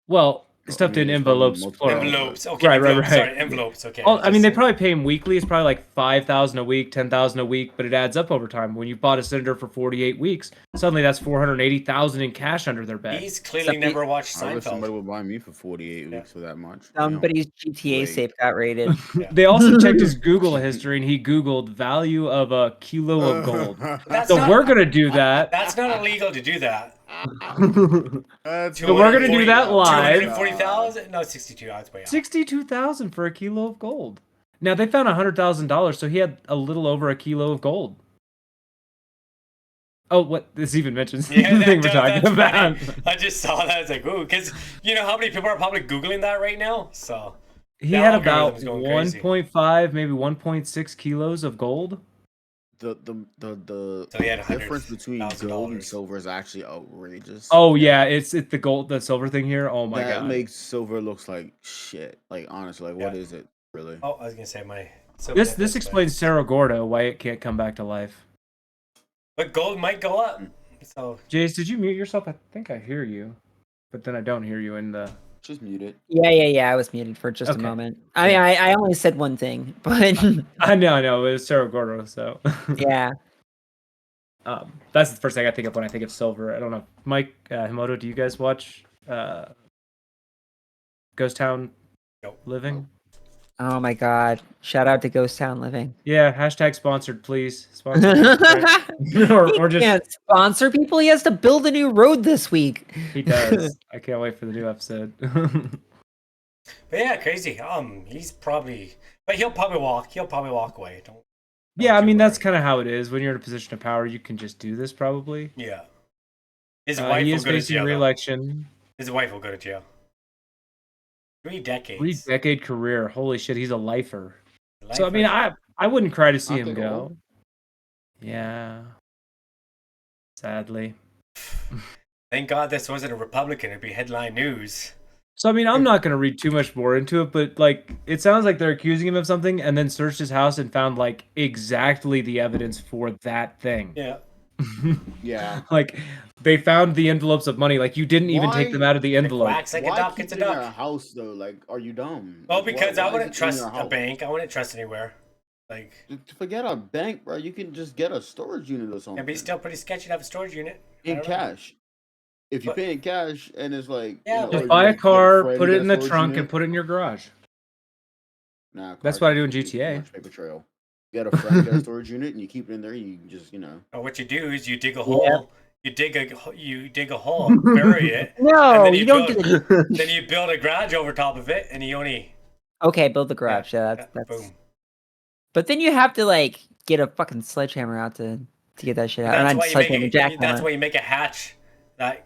Well, I stuffed mean, in it's probably envelopes, multiple plural. Envelopes. Okay, Right, envelopes. right. Sorry, envelopes. Okay. I mean, they just- probably pay him weekly. It's probably like 5,000 a week, 10,000 a week, but it adds up over time. When you bought a senator for 48 weeks, suddenly that's 480,000 in cash under their bed. He's clearly Somebody- never watched I wish somebody Seinfeld. would buy me for 48 weeks for that much. Somebody's GTA Wait. safe got raided. They also checked his Google history, and he Googled value of a kilo of gold. That's So not- we're gonna do that. That's not illegal to do that. That's So we're gonna do that live. 240,000? No, 62. That's way off. 62,000 for a kilo of gold. Now they found $100,000, so he had a little over a kilo of gold. Oh, what this even mentions Yeah, the thing we're that's talking about. funny. I just saw that. I was like, ooh, because you know how many people are probably Googling that right now? So He The had about algorithm's going crazy. 1.5, maybe 1.6 kilos of gold. the So he had difference between gold and $100,000. silver is actually outrageous. Oh yeah, it's the gold, the silver thing here. Oh my that god. makes silver looks like shit. Like honestly, like what Yeah. is it really? Oh, I was gonna say my. So This explains Cerro Gordo why it can't come back to life. But gold might go up. So Jace, did you mute yourself? I think I hear you, but then I don't hear you in the. Just mute it. Yeah. I was muted for just Okay. a moment. I mean, I only said one thing, but I know, it was Cerro Gordo, so. yeah. That's the first thing I think of when I think of silver. I don't know, Mike, Himoto, do you guys watch Ghost Town Nope. Living? Oh my God! Shout out to Ghost Town Living. Yeah, hashtag sponsored, please. Sponsored, or He just can't sponsor people. He has to build a new road this week. he does. I can't wait for the new episode. but yeah, crazy. He's probably, but he'll probably walk away. Don't. Yeah, I you mean that's worry. kind of how it is. When you're in a position of power, you can just do this probably. Yeah. His wife He will is go to facing jail. though. re-election. His wife will go to jail. 3 decades. 3-decade career. Holy shit, he's a lifer. So I Life mean, right- I wouldn't cry to see Aren't him they go. all? Yeah. Sadly. Thank God this wasn't a Republican. It'd be headline news. So I mean, I'm not gonna read too much more into it, but like, it sounds like they're accusing him of something, and then searched his house and found like exactly the evidence for that thing. Yeah. Yeah. Like, they found the envelopes of money. Like, you didn't even take Why- them out of the envelope. Quacks like a Why duck. keep It's a it in your duck. house though? Like, are you dumb? Well, Like, because why I is wouldn't it in trust your a house? bank. I wouldn't trust anywhere. Like, Forget a bank, bro. You can just get a storage unit or something. it'd be still pretty sketchy to have a storage unit. I in don't know. cash. If you But- pay in cash and it's like, Yeah, you know, but- or Just you buy a get car, friend put get it a in the storage trunk, unit. and put it in your garage. Nah, That's cars what I do in too GTA. much paper trail. You got a friend get a storage unit and you keep it in there. You can just, Or what you do is you dig a Yeah. hole. You dig a hole, bury it, No, then you, you don't build- get it. then you build a garage over top of it, and you only Okay, build the garage. Yeah, that's. boom. But then you have to like get a fucking sledgehammer out to get that shit out. Or That's not why you make sledgehammer, it. That's jackhammer. why you make a hatch that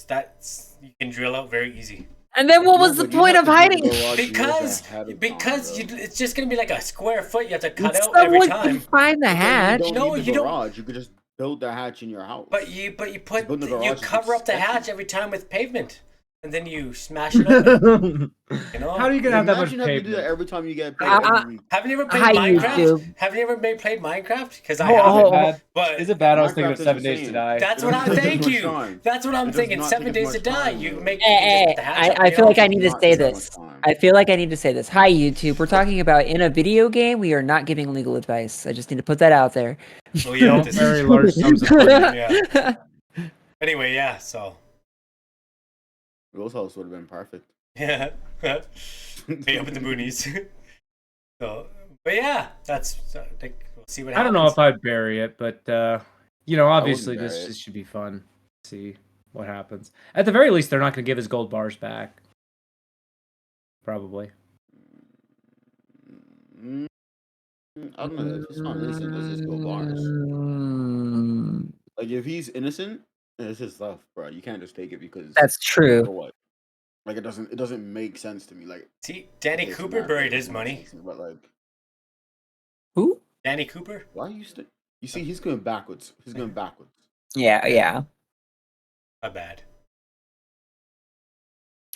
that's you can drill out very easy. And then what was No, the but you point have of to build hiding the it? garage years Because ahead of because time, you, it's just gonna be like a square foot you have to cut out Someone every can time. find the But then hatch. You don't No, need the you don't- garage. You could just build the hatch in your house. But you put build the you garage is cover up the sketchy. hatch every time with pavement, and then you smash it open. You know? How are you gonna have that much Imagine having to do that pavement? every time you get paid. I- every week. Haven't you ever played Hi, Minecraft? YouTube. Haven't you ever played Minecraft? Because I Oh, haven't. oh, Bad? But Is it bad? I was Minecraft thinking of is 7 Days to insane. Die. that's It what doesn't I take as thank much you. time. That's what I'm It does thinking. not 7 take as Days to much Die. time, You though. make Hey, the hatch up I way feel like off. I need to Not say take that this. much time. I feel like I need to say this. Hi, YouTube. We're talking about in a video game. We are not giving legal advice. I just need to put that out there. Oh, yeah, Don't this very is- large sums of money. Yeah. Anyway, yeah. So Rose House would have been perfect. yeah, way up in the boonies. So, but yeah, that's like, we'll see what I happens. don't know if I'd bury it, but you know, obviously bury this it. should be fun. See what happens. At the very least, they're not going to give his gold bars back. Probably. Mm, I don't know. If he's not innocent, let's just go bars. Mm, Like if he's innocent, it's his stuff, bro. You can't just take it because that's true. for what? Like it doesn't make sense to me. Like See, Danny okay, Cooper Samantha buried doesn't his make money. sense to me, but like, Who? Danny Cooper? why are you still? You see, he's going backwards. He's going backwards. Yeah, yeah. My bad.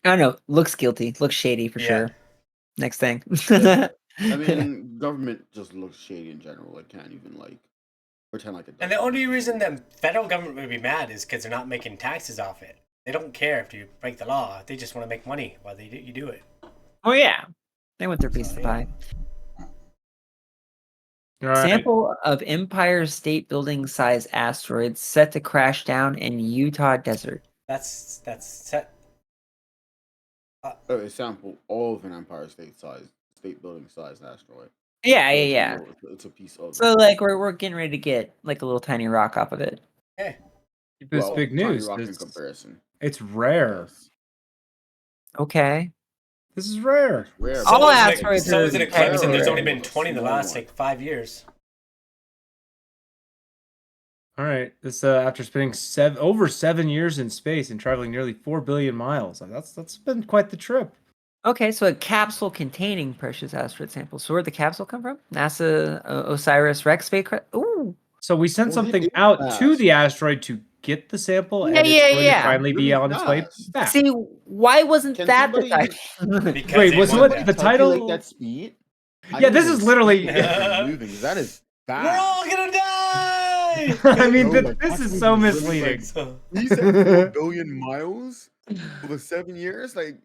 I don't know. Looks guilty. Looks shady for Yeah. sure. Next thing. I mean, government just looks shady in general. It can't even like pretend like it doesn't. And the only reason the federal government would be mad is because they're not making taxes off it. They don't care if you break the law. They just want to make money while you do it. Oh yeah, they want their piece of the pie. All right. Sample of Empire State Building size asteroid set to crash down in Utah desert. That's set. A sample of an Empire State Building size asteroid. Yeah, So yeah, it's a yeah. little- It's a piece of. So like we're getting ready to get like a little tiny rock off of it. Hey, This well, big tiny news. rock in It's, comparison. it's rare. Yes. Okay. This is rare. It's rare. All but- asteroids so are is an eclipse, and there's rare. only been 20 in the last like 5 years. All right. This after spending over 7 years in space and traveling nearly 4 billion miles. That's been quite the trip. Okay, so a capsule containing precious asteroid samples. So where'd the capsule come from? NASA OSIRIS-REx spacecraft. Ooh. So we sent Well, something it out fast. to the asteroid to get the sample, Yeah, and it's yeah, going yeah. to finally be Really on its way fast. back. See, why wasn't Can that the somebody title? Because Wait, they was want what that. the Calculate title? that speed? I Yeah, don't this know is the literally- speed that it's moving, 'cause that is fast. We're all gonna die. I mean, No, like, this that's is so really, misleading. So, He said 4 billion miles over 7 years. Like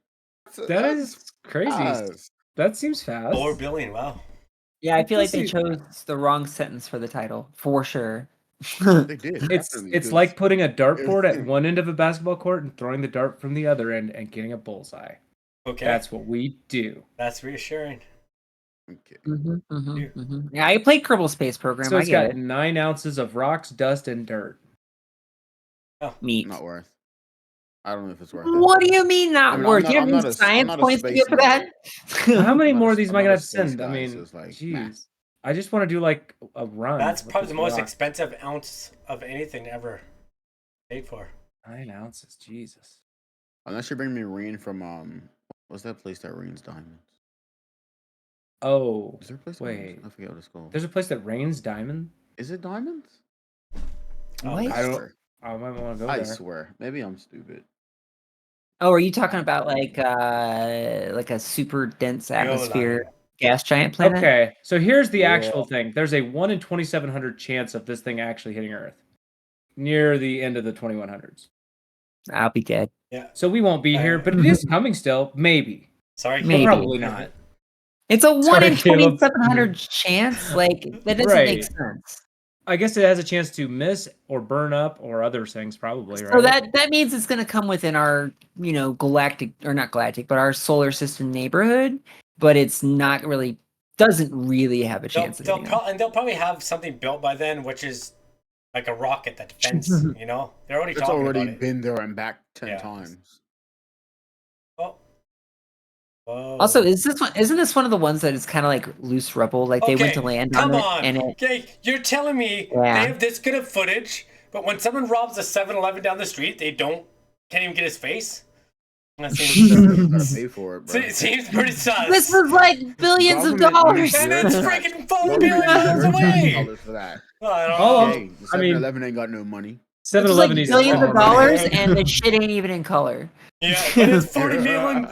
That is crazy. fast. That seems fast. 4 billion. Wow. Yeah, I feel like they Pussy. chose the wrong sentence for the title, for sure. They did. It's definitely, it's 'cause like putting a dartboard at one end of a basketball court and throwing the dart from the other end and getting a bullseye. Okay. That's what we do. That's reassuring. okay. Yeah, I played Kerbal Space Program. So I it's get got it. 9 ounces of rocks, dust, and dirt. Meat. Not worth. I don't know if it's worth it. What do you mean not I mean, worth? I'm Do you have not any a- I'm science not a points to space get for that? How many I'm not more a- of these am I I'm gonna not have a to send? space I guy, mean, so it's like, jeez. I just want to do like a run. That's with probably this the most rock. expensive ounce of anything ever paid for. 9 ounces, Jesus. Unless you're bringing me rain from what's that place that rains diamonds? Oh, Is there a place? wait. I forget what it's called. There's a place that rains diamond. Is it diamonds? What? I don't. swear. I might want to go I there. swear. Maybe I'm stupid. Oh, are you talking about like a super dense atmosphere gas giant planet? Okay, so here's the Yeah. actual thing. There's a 1 in 2,700 chance of this thing actually hitting Earth near the end of the 2100s. I'll be dead. Yeah. So we won't be here, but it is coming still. Maybe. Sorry. But Maybe. probably not. It's a 1 Sorry, in Caleb. 2,700 chance. Like that doesn't make Right. sense. I guess it has a chance to miss or burn up or other things, probably, right? So that means it's going to come within our, galactic or not galactic, but our solar system neighborhood. But it's not really, doesn't really have a chance. They'll probably have something built by then, which is like a rocket that defends. They're already It's talking already about it. been there and back 10 Yeah. times. Oh. Whoa. Also, isn't this one of the ones that is kind of like loose rubble? Like they went to land come on it, on. and it. Okay, you're telling me Yeah. they have this good of footage, but when someone robs a 7-Eleven down the street, they can't even get his face? That seems, Gotta pay for it, bro. seems pretty sus. This was like billions of Government dollars. needs And it's your freaking 4 Government billion needs miles your away. $10 for that. I don't Oh, know. Hey, the I mean- 7-Eleven ain't got no money. It's like 7-Eleven needs to billions spend of more money. dollars, and the shit ain't even in color. Yeah, but it's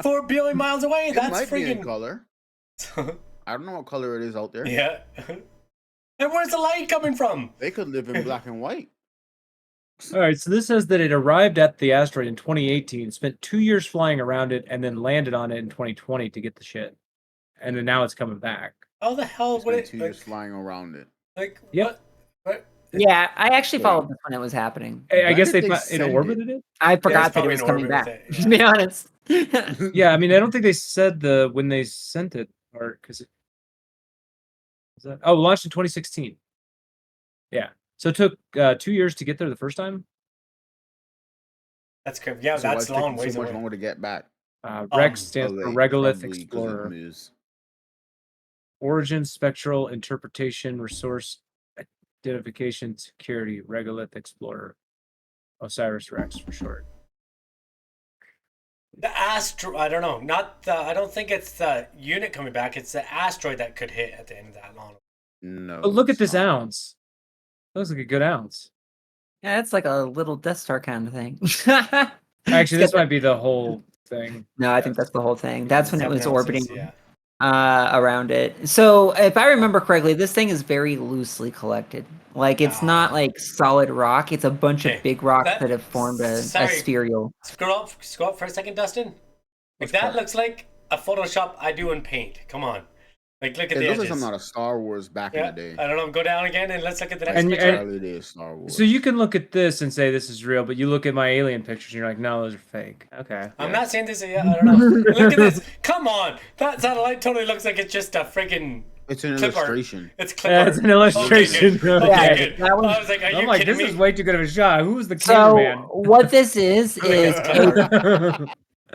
4 billion miles away. It That's might be in freaking. color. I don't know what color it is out there. Yeah. And where's the light coming from? They could live in black and white. All right, so this says that it arrived at the asteroid in 2018, spent 2 years flying around it, and then landed on it in 2020 to get the shit. And then now it's coming back. How the hell It's would been it 2 years flying around it. like? Yep. What? Yeah, I actually Wait. followed this when it was happening. I When guess did they they it send orbited it. I forgot that it probably was in coming orbit back. with it, To be honest. Yeah, I mean, I don't think they said when they sent it, or because launched in 2016. Yeah, so it took 2 years to get there the first time. That's correct. Yeah, So why that's it's a long taking ways so much away. longer to get back? Rex stands for Regolith probably 'cause of Explorer. Muse. Origin, spectral interpretation, resource identification, security, Regolith Explorer. Osiris Rex for short. The astro, I don't know. Not the. I don't think it's the unit coming back. It's the asteroid that could hit at the end of that long. No. But look at it's this not. ounce. Looks like a good ounce. Yeah, it's like a little Death Star kind of thing. Actually, this might be the whole thing. No, I think that's the whole thing. That's when it 7 was ounces, orbiting Yeah. around it. So if I remember correctly, this thing is very loosely collected. Like it's not Ah. like solid rock. It's a bunch Okay, of big rocks that- that have formed a sorry. spheral. Scroll up for a second, Dustin. Like Which that part? looks like a Photoshop I do in Paint. Come on. Like look at It the looks like edges. something out of Star Wars back Yeah. in the day. I don't know. Go down again and let's look at the next And- picture. Early days Star Wars. So you can look at this and say this is real, but you look at my alien pictures and you're like, no, those are fake. Okay. I'm Yeah. not saying this. Yeah, I don't know. Look at this. Come on. That satellite totally looks like it's just a freaking. It's an clip art. illustration. It's clip Yeah, art. it's an illustration. Okay, good. Yeah, Okay, good. that was- I was like, are you I'm like, kidding this me? is way too good of a shot. Who's the So cameraman? what this is Cameraman.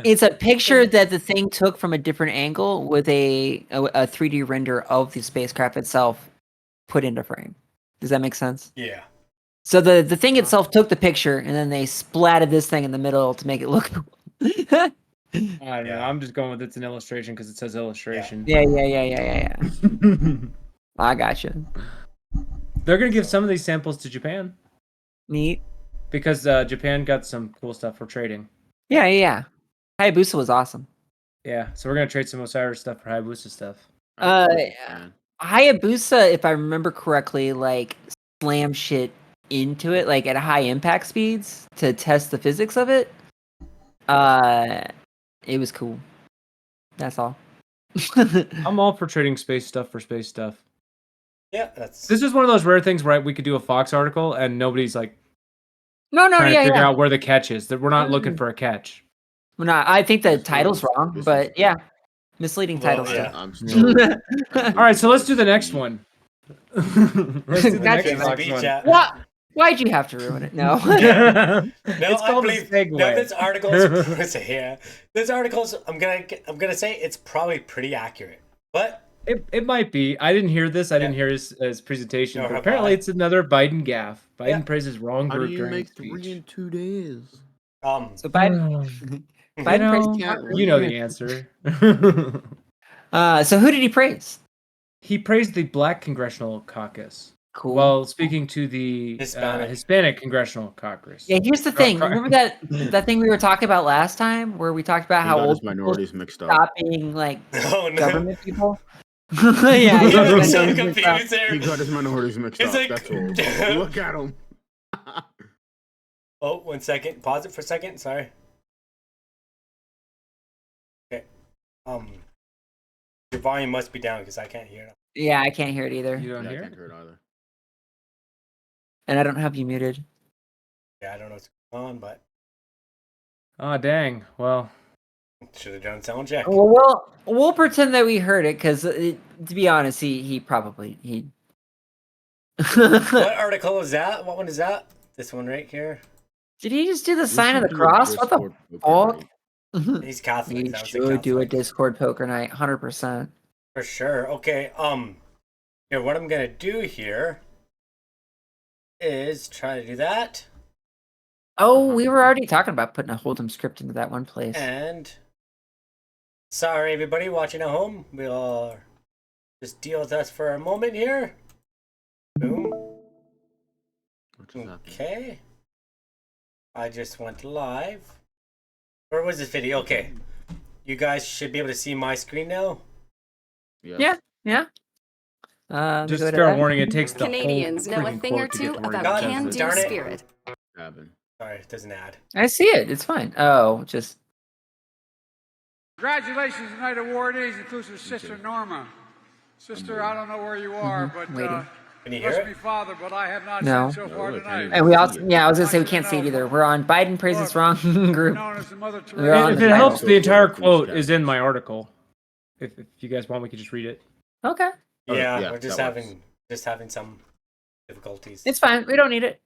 it's a picture that the thing took from a different angle with a 3D render of the spacecraft itself put into frame. Does that make sense? Yeah. So the thing itself took the picture and then they splatted this thing in the middle to make it look cool. I don't know. Yeah. I'm just going with it's an illustration because it says illustration. Yeah. I gotcha. They're gonna give some of these samples to Japan Neat. because Japan got some cool stuff for trading. Yeah. Hayabusa was awesome. Yeah, so we're gonna trade some Osiris stuff for Hayabusa stuff. Man. Hayabusa, if I remember correctly, like slam shit into it, like at high impact speeds to test the physics of it. It was cool. That's all. I'm all for trading space stuff for space stuff. Yeah, that's. This is one of those rare things where we could do a Fox article and nobody's like no, trying to figure yeah. out where the catch is. That we're not looking for a catch. Well, no, I think the This title's is- wrong, this but is- yeah, misleading Well, title yeah. stuff. I'm still. All right, so let's do the next one. Let's do the Gotcha. next Fox one. Chat. What? Why'd you have to ruin it? No. No, It's I called a believe. segue. No, this article's. Yeah, this article's. I'm gonna say it's probably pretty accurate, but It might be. I didn't hear this. I didn't hear his presentation. Nor But have apparently, I. it's another Biden gaffe. Biden Yeah. praises wrong How do group you during make his 3 speech. in 2 days? So Biden, You Biden know, praised can't you know read. the answer. so who did he praise? He praised the Black Congressional Caucus Cool. while speaking to the Hispanic. Hispanic Congressional Caucus. Yeah, here's the thing. Remember that thing we were talking about last time, where we talked about He how got old his people minorities mixed up. stop being like oh no, government people? Yeah, I'm got so minorities mixed up. confused there. He got his minorities mixed It's up. like- That's all. Look at him. Oh, 1 second. Pause it for a second. Sorry. Okay. Your volume must be down because I can't hear it. Yeah, I can't hear it either, You don't Yeah, I hear? can't hear it either. and I don't have you muted. Yeah, I don't know what's going on, but Oh, dang. Well, should have done sound check. Well, we'll pretend that we heard it because, to be honest, he probably he. What article is that? What one is that? This one right here. Did he just do the We sign of should the do a cross? What the Discord poker fuck? night. He's Catholic. We that was a should do a Catholic. Discord poker night, 100%. For sure. Okay. Here, what I'm gonna do here is try to do that, Oh, we were already talking about putting a Hold'em script into that one place. and sorry everybody watching at home. We'll just deal with us for a moment here. Boom. What just happened? Okay. I just went live. Where was this video? Okay. You guys should be able to see my screen now. Yes. Yeah. let me just go to fair that. warning, it takes the Canadians whole know a freaking thing or quote to get two to where he about God does it. can-do darn it. spirit. Happened. Sorry, it doesn't add. I see it. It's fine. Oh, just Congratulations tonight, awardees, inclusive Sister Norma. Sister, I don't know where you are, but Waiting. Can you hear bless it? me, Father, but I have not No. seen so far No, I can't tonight. even- and we also I was gonna say we can't see it either. We're on Biden praises wrong group. Known as the Mother We're on Teresa. If the it title. helps, the entire quote is in my article. If you guys want, we could just read it. Okay, Oh, Yeah, yeah, we're just that works. having some difficulties. it's fine. We don't need it.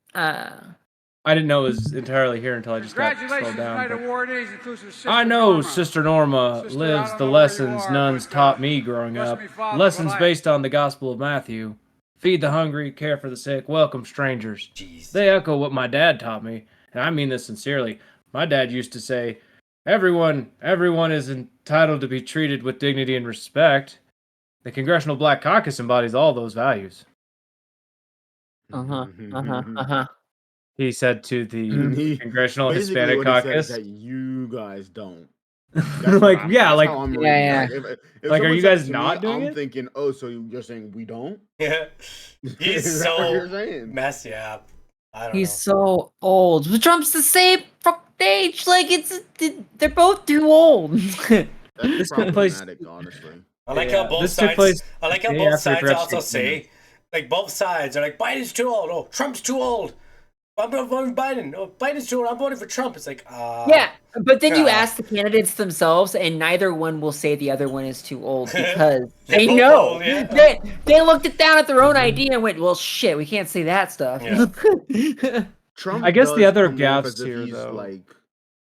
I didn't know it was entirely here until I just got scrolled Congratulations down. tonight, But awardees, inclusive Sister I know Norma. Sister Norma Sister, lives I don't the know where you lessons are, nuns but, taught me growing bless up. me, Father, Lessons but based on the Gospel of Matthew. Feed the hungry, care for the sick, welcome strangers. Jeez. They echo what my dad taught me, and I mean this sincerely. My dad used to say, everyone is entitled to be treated with dignity and respect. The Congressional Black Caucus embodies all those values. He said to the He- Congressional basically Hispanic what he said is Caucus. that you guys don't. Like, yeah, That's like, how I'm Yeah, reading. yeah. Like, if like, are someone you said it guys to not me, doing I'm it? thinking, oh, so you're saying we don't? Yeah. He's Is that what so you're saying? messy up. I don't He's know. so old. But Trump's the same fucking age. Like they're both too old. That's This took place. problematic, honestly. I like Yeah, how both this took sides. place I like how the day both after he sides forgot to also take dinner. say, like both sides are like Biden's too old. Oh, Trump's too old. I'm voting Biden. Oh, Biden's too old. I'm voting for Trump. It's like, Yeah, but then you Yeah. ask the candidates themselves, and neither one will say the other one is too old because They're they both know. old, yeah. They looked it down at their own idea and went, "Well, shit, we can't say that stuff." Yeah. Trump I guess the does other come off gaffes as if here, he's though. like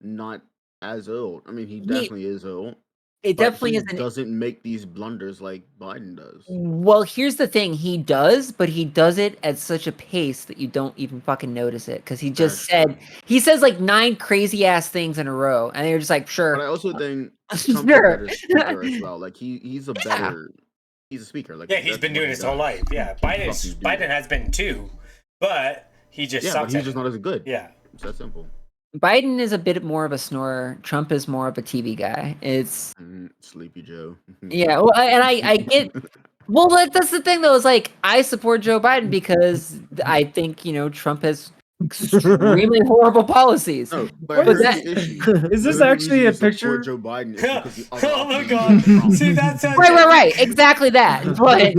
not as old. I mean, he He- definitely is old, It but definitely he is an. doesn't make these blunders like Biden does. Well, here's the thing: he does, but he does it at such a pace that you don't even fucking notice it because he just That's true. he says like 9 crazy ass things in a row, and you're just like, But I sure, also think Trump's a sure. better speaker as well. Like he's a better he's a speaker. Like Yeah, he's that's been what doing he his whole does. life. Yeah, Fucking do Biden that. has been too, but he just Yeah, but sucks he's at just it. not as good. Yeah. It's that simple. Biden is a bit more of a snorer. Trump is more of a TV guy. It's Sleepy Joe. yeah, well, I get. Well, that's the thing though. Is like I support Joe Biden because I think Trump has extremely horrible policies. No, but But here's that- the issue. Is this The only actually reason a you support picture? Joe Biden is because the other Oh my option god. is Trump. See, that's right, exactly that. But That's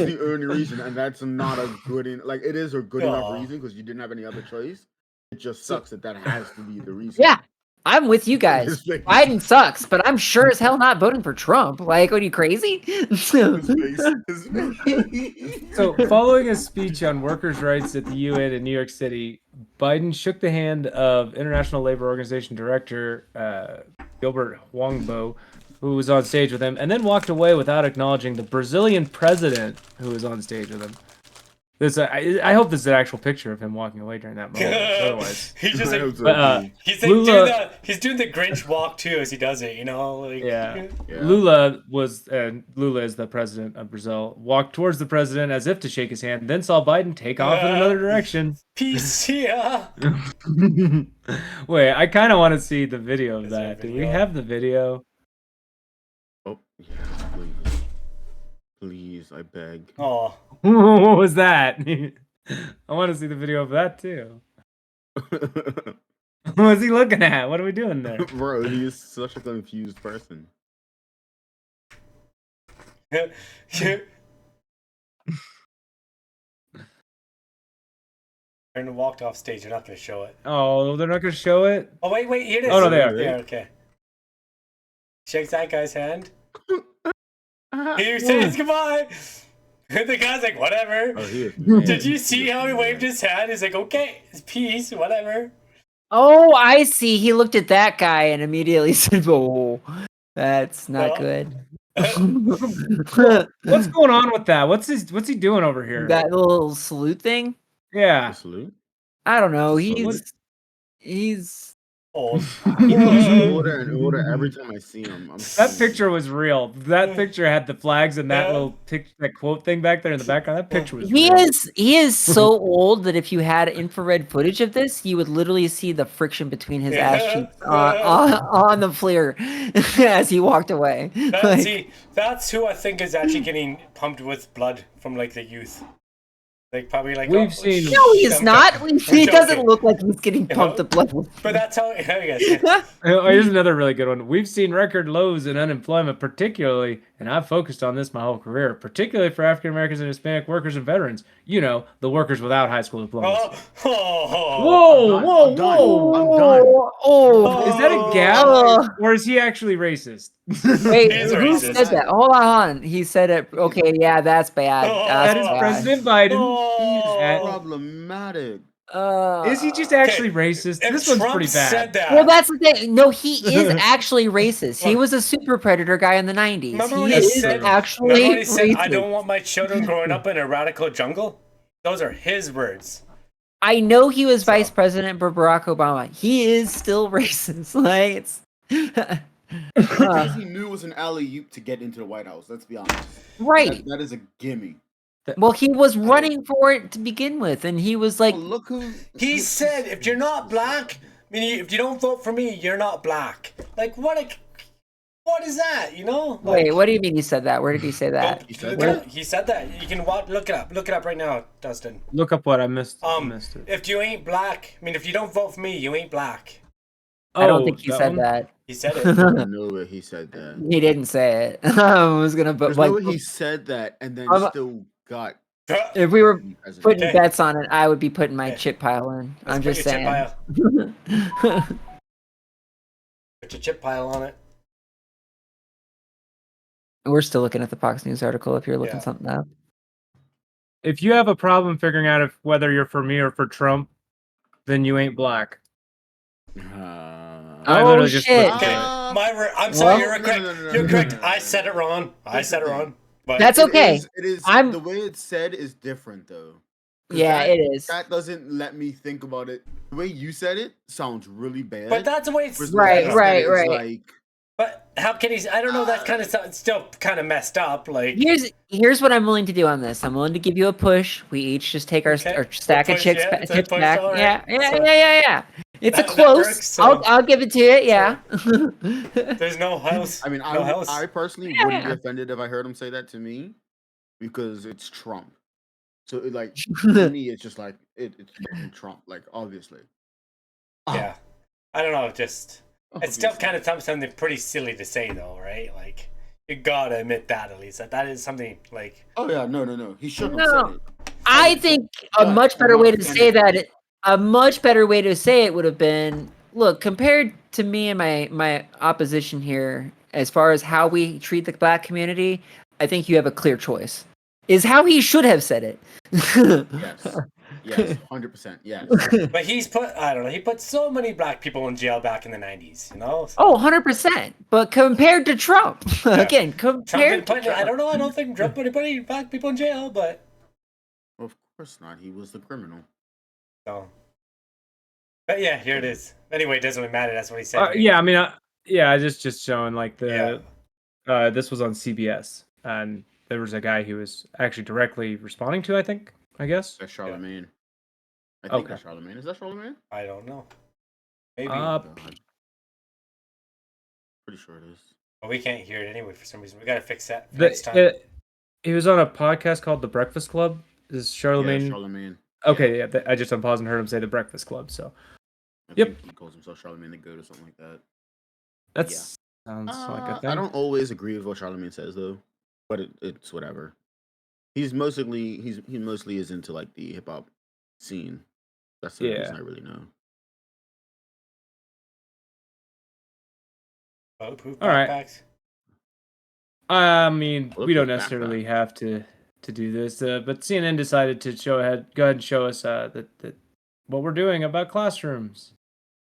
the only reason, and that's not a good like it is a good enough Aw. reason because you didn't have any other choice. It just sucks that has to be the reason. yeah, I'm with you guys. His face. Biden sucks, but I'm sure as hell not voting for Trump. Like, are you crazy? His face. His face. So, following a speech on workers' rights at the UN in New York City, Biden shook the hand of International Labor Organization Director Gilbert Huangbo, who was on stage with him, and then walked away without acknowledging the Brazilian president who was on stage with him. I hope this is an actual picture of him walking away during that moment. Otherwise, He's just I like, hope so, but, too. he's like Lula- he's doing the Grinch walk too as he does it, like yeah. Yeah. Lula is the president of Brazil, walked towards the president as if to shake his hand, then saw Biden take off in another direction. Peace, yeah. Wait, I kind of want to see the video of Is there a that. Do we video? have the video? Oh, yeah, please, I beg. Oh, What was that? I want to see the video of that too. What's he looking at? What are we doing there? Bro, he is such a confused person. and walked off stage. They're not going to show it. Oh, they're not going to show it? Oh wait, here it is. Oh, no, they are. Yeah, okay. Shakes that guy's hand. He says goodbye. And the guy's like, whatever. Oh, he is Did you see how he waved his hand? He's like, okay, it's peace, whatever. oh, I see. He looked at that guy and immediately said, "Oh, that's not Well, good." What's going on with that? What's he doing over here? That little salute thing? Yeah. Salute? I don't know. Salute? He's Old. He looks older and older every time I see him. I'm That telling you. picture was real. That picture had the flags and that Yeah. little that quote thing back there in the background. That picture was he real. is so old that if you had infrared footage of this, you would literally see the friction between his ass Yeah. cheeks on the flare as he walked away. Like, See, that's who I think is actually getting pumped with blood from like the youth. Like probably like We've seen- no, he's I'm not. joking. He I'm doesn't joking. look like he's getting pumped to blood. But that's how. I guess. Here's another really good one. We've seen record lows in unemployment, particularly, and I've focused on this my whole career, particularly for African Americans and Hispanic workers and veterans. You know, the workers without high school diplomas. Oh, Whoa, I'm done. whoa, I'm whoa! done. Oh, Is that a gap, Uh. or is he actually racist? wait, He's who racist. said that? Hold on. He said it. Okay, yeah, that's bad. Oh. That That's is bad. President Biden. Oh. At- Problematic. Is he just actually racist? If This one's Trump pretty said bad. that, Well, that's the thing. No, he is actually racist. He Look. was a super predator guy in the 90s. remember He when he is said, actually remember when he said, racist. I don't want my children growing up in a radical jungle? Those are his words. I know he was So- vice president for Barack Obama. He is still racist. Like, it's... Because he knew it was an alley-oop to get into the White House. Let's be honest. right. That is a gimme. Well, he was running for it to begin with, and he was like, Well, look who He said, if you're not black, I mean, if you don't vote for me, you're not black. Like, what is that, you know? Like, wait, what do you mean he said that? Where did he say that? Don't- He said look that? it up. He said that. You can look it up. Look it up right now, Dustin. Look up what I missed. Missed it. If you ain't black, I mean, if you don't vote for me, you ain't black. I don't think he said one? that. He said it. There's no way he said that. He didn't say it. I was gonna, but There's like, no way he said that and then I'm- still got if we were president. putting Okay. bets on it, I would be putting my Okay. chip pile in. Let's I'm put just your saying. chip pile. Put your chip pile on it. We're still looking at the Fox News article. If you're looking Yeah. something up, If you have a problem figuring out if whether you're for me or for Trump, then you ain't black. I Oh, literally just shit. looked Okay, at it. I'm sorry, Well- you're No, correct. no, no, no, You're no, correct. no, no, I no. said it wrong. I said it wrong. But that's okay. It is I'm- the way it's said is different though. 'Cause Yeah, that- it is. That doesn't let me think about it. The way you said it sounds really bad. but that's the way it's Versus the way Right, I said right, it is right. Like, But how can he? I don't know. That's kind of still kind of messed up. Like Here's what I'm willing to do on this. I'm willing to give you a push. We each just take our, Okay. our stack A of push, chips, yeah, it's a chips push, back. all right. Yeah. It's That- a that close. works, so- I'll give it to you. Yeah. there's no house. I mean, no house. I personally Yeah. wouldn't be offended if I heard him say that to me, because it's Trump. So like to me, it's just like it's fucking Trump. Like obviously. Yeah, I don't know. Just it's still Obviously. kind of something pretty silly to say, though, right? Like you gotta admit that at least that is something like Oh yeah, no. He shouldn't No. have said it. I think a But much I'm better not way to say offended. that. A much better way to say it would have been, look, compared to me and my opposition here, as far as how we treat the black community, I think you have a clear choice. Is how he should have said it. Yes, 100%. Yes. But he's put I don't know. He put so many black people in jail back in the '90s. You know. So Oh, 100%. But compared to Trump, again, Trump compared didn't to put. Trump. I don't know. I don't think Trump put anybody black people in jail, but Of course not. He was the criminal. so. But yeah, here it is. Anyway, it doesn't really matter. That's what he said. Yeah, I mean, I just showing like the. Yeah. This was on CBS, and there was a guy who was actually directly responding to. I guess. That's Charlemagne. I think Okay. that's Charlemagne. Is that Charlemagne? I don't know. Maybe. God. Pretty sure it is. But we can't hear it anyway for some reason. We gotta fix that for The, next time. he was on a podcast called The Breakfast Club. Is Charlemagne? Yeah, Charlemagne. Okay, yeah. I just unpaused and heard him say The Breakfast Club. So I Yep. think he calls himself Charlemagne the Goat or something like that. that Yeah. sounds like a thing. I don't always agree with what Charlemagne says though, but it's whatever. He mostly is into like the hip hop scene. That's the Yeah. reason I really know. Bulletproof All right. backpacks. I mean, Well, we don't backpack. necessarily have to do this, but CNN decided to go ahead and show us that what we're doing about classrooms.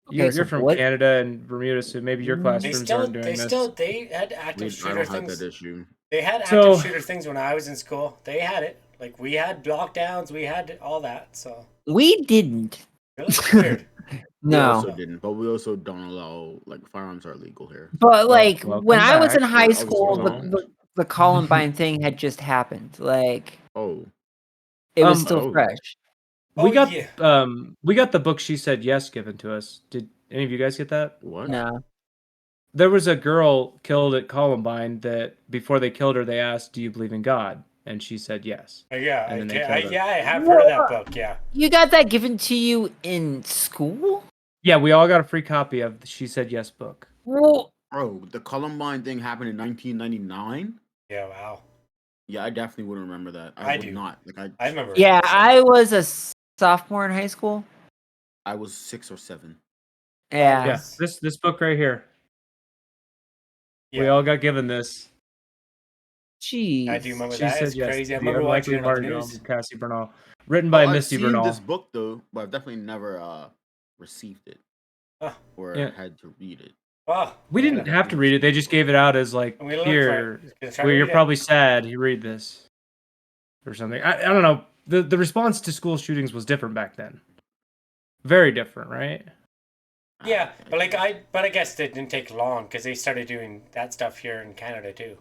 Okay, so You're from what- Canada and Bermuda, so maybe your They classrooms still, aren't doing they this. still, they had active I shooter don't have things. that issue. They had active So- shooter things when I was in school. They had it. Like we had lockdowns, we had all that. So We didn't. really weird. We No. also didn't, but we also don't allow like firearms are illegal here. But like welcome when I was in back. high Well, school, obviously the Columbine thing had just happened. Like Oh, it was Um, still oh. fresh. we Oh, got yeah. we got the book She Said Yes given to us. Did any of you guys get that? what? No. There was a girl killed at Columbine that before they killed her, they asked, "Do you believe in God?" And she said yes. Yeah, And then they I killed her. have heard of that book. Yeah. You got that given to you in school? Yeah, we all got a free copy of the She Said Yes book. Well, Bro, the Columbine thing happened in 1999. Yeah. Wow. Yeah, I definitely wouldn't remember that. I would do. not. Like I remember. yeah, that. I was a sophomore in high school. I was 6 or 7. Yeah. Yeah, this book right here. We Yeah. all got given this. Jeez. I do remember She that. said It's yes. crazy. I The remember watching Unlikely it on the Martyrdom news. of Cassie Bernal. Written by I've Misty seen Bernal. this book though, but I've definitely never received it Huh. or Yeah. had to read it. Oh, We didn't have to read it. They just gave it out as like, We looked here, for it. Gonna try well, to you're read it. probably sad. You read this or something. I don't know. The response to school shootings was different back then. Very different, right? Yeah, but I guess it didn't take long because they started doing that stuff here in Canada too.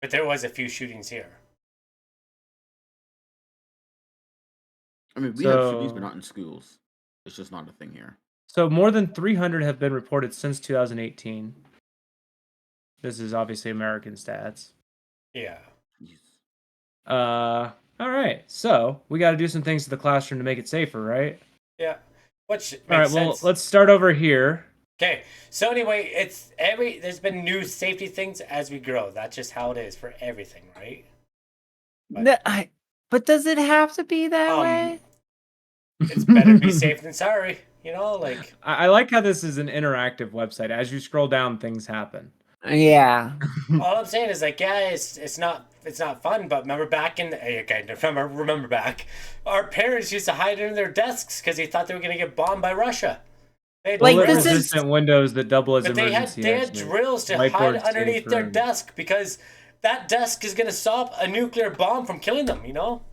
But there was a few shootings here. I mean, we have shootings, but not in schools. It's just not a thing here. So more than 300 have been reported since 2018. This is obviously American stats. Yeah. Jeez. All right. So we got to do some things to the classroom to make it safer, right? Yeah. Which makes All right. sense. Well, let's start over here. Okay. So anyway, there's been new safety things as we grow. That's just how it is for everything, right? But does it have to be that way? It's better to be safe than sorry. You know, like I like how this is an interactive website. As you scroll down, things happen. Yeah. all I'm saying is like, yeah, it's not fun. But remember back in remember back, our parents used to hide under their desks because they thought they were gonna get bombed by Russia. They had Like, Bullet this is- resistant windows that double as But they emergency had exits. drills to Whiteboard hide safe underneath their room. desk because that desk is gonna stop a nuclear bomb from killing them. You know.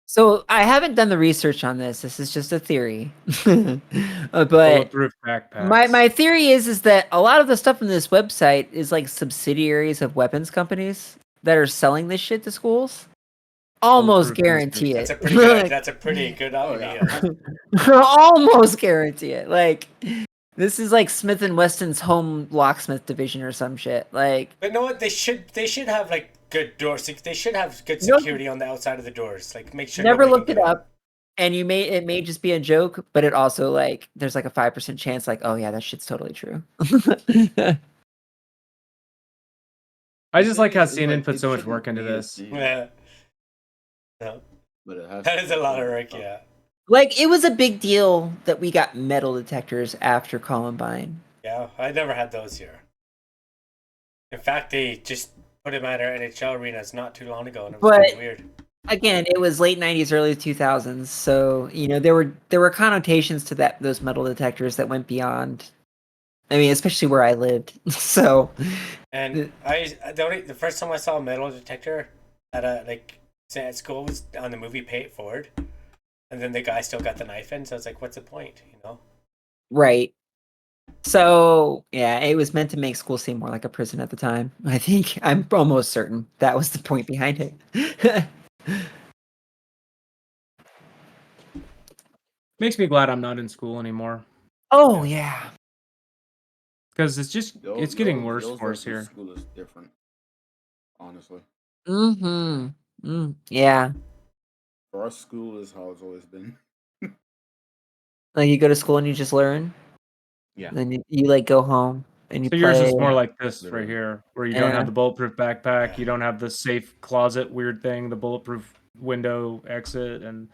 So I haven't done the research on this. This is just a theory. But Bulletproof backpacks. my theory is that a lot of the stuff on this website is like subsidiaries of weapons companies that are selling this shit to schools. Almost Bulletproof guarantee it. That's a pretty good idea. Almost guarantee it. Like, this is like Smith and Wesson's home locksmith division or some shit. Like, But you know what? They should have like good doors. They should have good Nope. security on the outside of the doors. Like make sure. never nobody looked can it get in. up, and it may just be a joke, but it also like there's like a 5% chance. Like, oh yeah, that shit's totally true. I just like how It's CNN like, put it so much shouldn't work into be a this. deal, Yeah. No, but it has that to is a be lot of done. work. Yeah. Like, it was a big deal that we got metal detectors after Columbine. Yeah. I never had those here. In fact, they just put them at our NHL arenas not too long ago, and it was But- pretty weird. Again, it was late 90s, early 2000s, so there were connotations to those metal detectors that went beyond. I mean, especially where I lived. So, And the first time I saw a metal detector at at school was on the movie Pay It Forward, and then the guy still got the knife in. So I was like, "What's the point?" You know? right. So, yeah, it was meant to make school seem more like a prison at the time. I think I'm almost certain that was the point behind it. Makes me glad I'm not in school anymore Oh, yeah. because it's getting worse Y'all's for us versus here. School is different, honestly. Mm-hmm. Yeah. For us, school is how it's always been. Like, you go to school and you just learn. Yeah. Then you like go home and you So play. yours is more like this Literally. right here, where you don't Yeah. have the bulletproof backpack, Yeah. you don't have the safe closet weird thing, the bulletproof window exit, and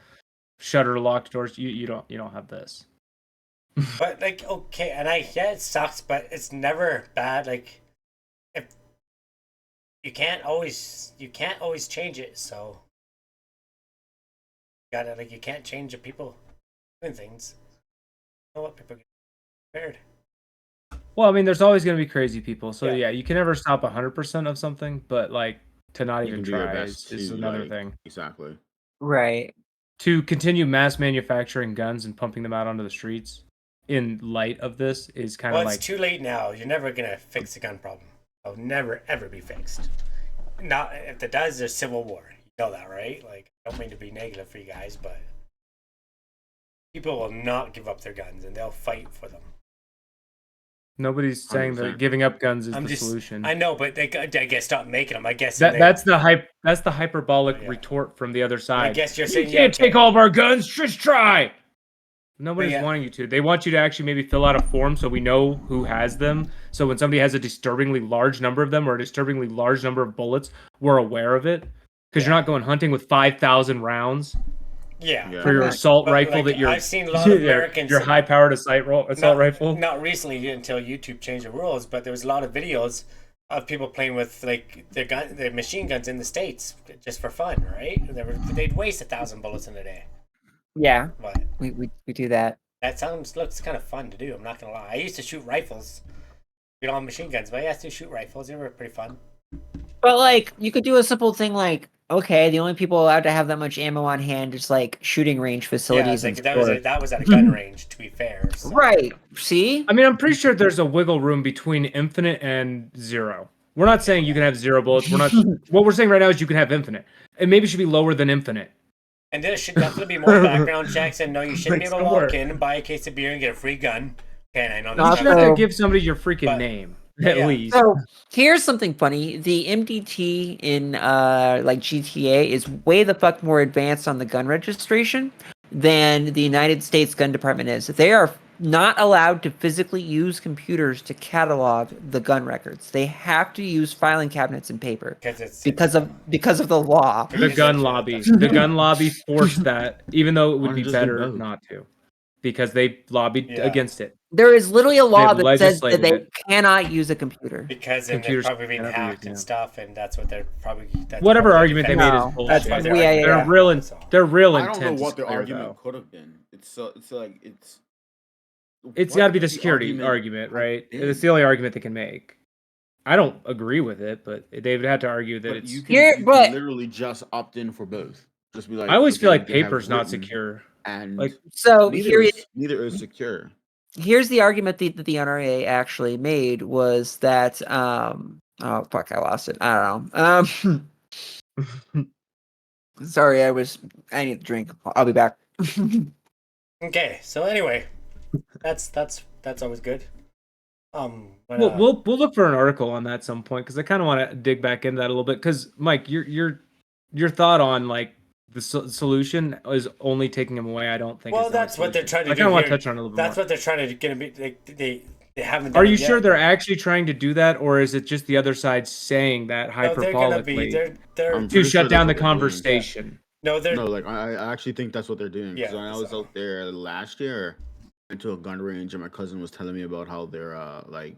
shutter locked doors. You don't have this. But like, okay, and it sucks, but it's never bad. Like, if you can't always change it, so you can't change the people doing things. You know what, people get prepared. Well, I mean, there's always going to be crazy people, so Yeah. yeah, you can never stop 100% of something, but like to not You even can do your try best is to, another like, thing. Exactly. Right. To continue mass manufacturing guns and pumping them out onto the streets in light of this is kind Well, of it's like too late now. You're never gonna fix the gun problem. It'll never ever be fixed. Not if it does, there's civil war. You know that, right? Like, I don't mean to be negative for you guys, but people will not give up their guns and they'll fight for them. nobody's saying that 100%. giving up guns is I'm the just, solution. I know, but I guess stop making them. I guess That's the hyperbolic Yeah. retort from the other side. I guess you're You saying can't take all of our guns. Just try. Nobody's yeah. wanting you to. They want you to actually maybe fill out a form so we know who has them. So when somebody has a disturbingly large number of them or a disturbingly large number of bullets, we're aware of it. Because you're not going hunting with 5,000 rounds Yeah. for your Correct. assault But, rifle like, that you're. I've seen a lot of Americans. Your high-powered assault rifle. Not recently until YouTube changed the rules, but there was a lot of videos of people playing with like their machine guns in the States just for fun, right? They'd waste 1,000 bullets in a day. Yeah, But we do that. that looks kind of fun to do. I'm not gonna lie. I used to shoot rifles. We don't have machine guns, but I used to shoot rifles. They were pretty fun. But like, you could do a simple thing like, okay, the only people allowed to have that much ammo on hand is like shooting range Yeah, facilities it's like and that was at a gun range. To be fair, so. right. See, I mean, I'm pretty sure there's a wiggle room between infinite and 0. We're not saying you can have 0 bullets. We're not. What we're saying right now is you can have infinite. It maybe should be lower than infinite. And there should definitely be more background checks. And no, you shouldn't be Like able to walk somewhere. in and buy a case of beer and get a free gun. Okay, and I know You Not that's should not have so- to give somebody your freaking But- name but at yeah. least. so here's something funny. The MDT in like GTA is way the fuck more advanced on the gun registration than the United States Gun Department is. They are not allowed to physically use computers to catalog the gun records. They have to use filing cabinets and paper because of the law. The gun lobby. The gun lobby forced that, even though it would Why be don't you just do better both? not to, because they lobbied Yeah. against it. There is literally a law They've that says that legislated they it. cannot use a computer. because then they're Computers probably being cannot be used, hacked and yeah. stuff, and that's what they're probably. That's Whatever probably argument they made is No, bullshit. that's- why they're yeah, arguing yeah. They're real. so. Their real I intent. don't know what is the clear, argument though. could have been. It's like it's. It's what got to be could the security argument, have right? been? It's the only argument they can make. I don't agree with it, but they would have to argue that But it's. you can, Here- you but- can literally just opt in for both. Just be like. I always feel okay, like you can have paper's not written, secure. And Like, So neither is secure. here's the argument that the NRA actually made was that oh fuck, I lost it. I don't know. Sorry, I need a drink. I'll be back. Okay, so anyway, that's always good. When, We'll look for an article on that at some point because I kind of want to dig back into that a little bit. Because Mike, your thought on like the solution is only taking them away. I don't think. well, is the only that's what they're solution. trying to I do. kind of want to here. touch on it a little bit That's more. what they're trying to get. They haven't. Done Are you it sure yet. they're actually trying to do that, or is it just the other side saying that No, they're gonna be. hyperbolically They're I'm to pretty sure shut down the that's what they're doing. conversation? no, they're No, like I actually think that's what they're doing. 'Cause Yeah, when I was so- out there last year, into a gun range, and my cousin was telling me about how they're like,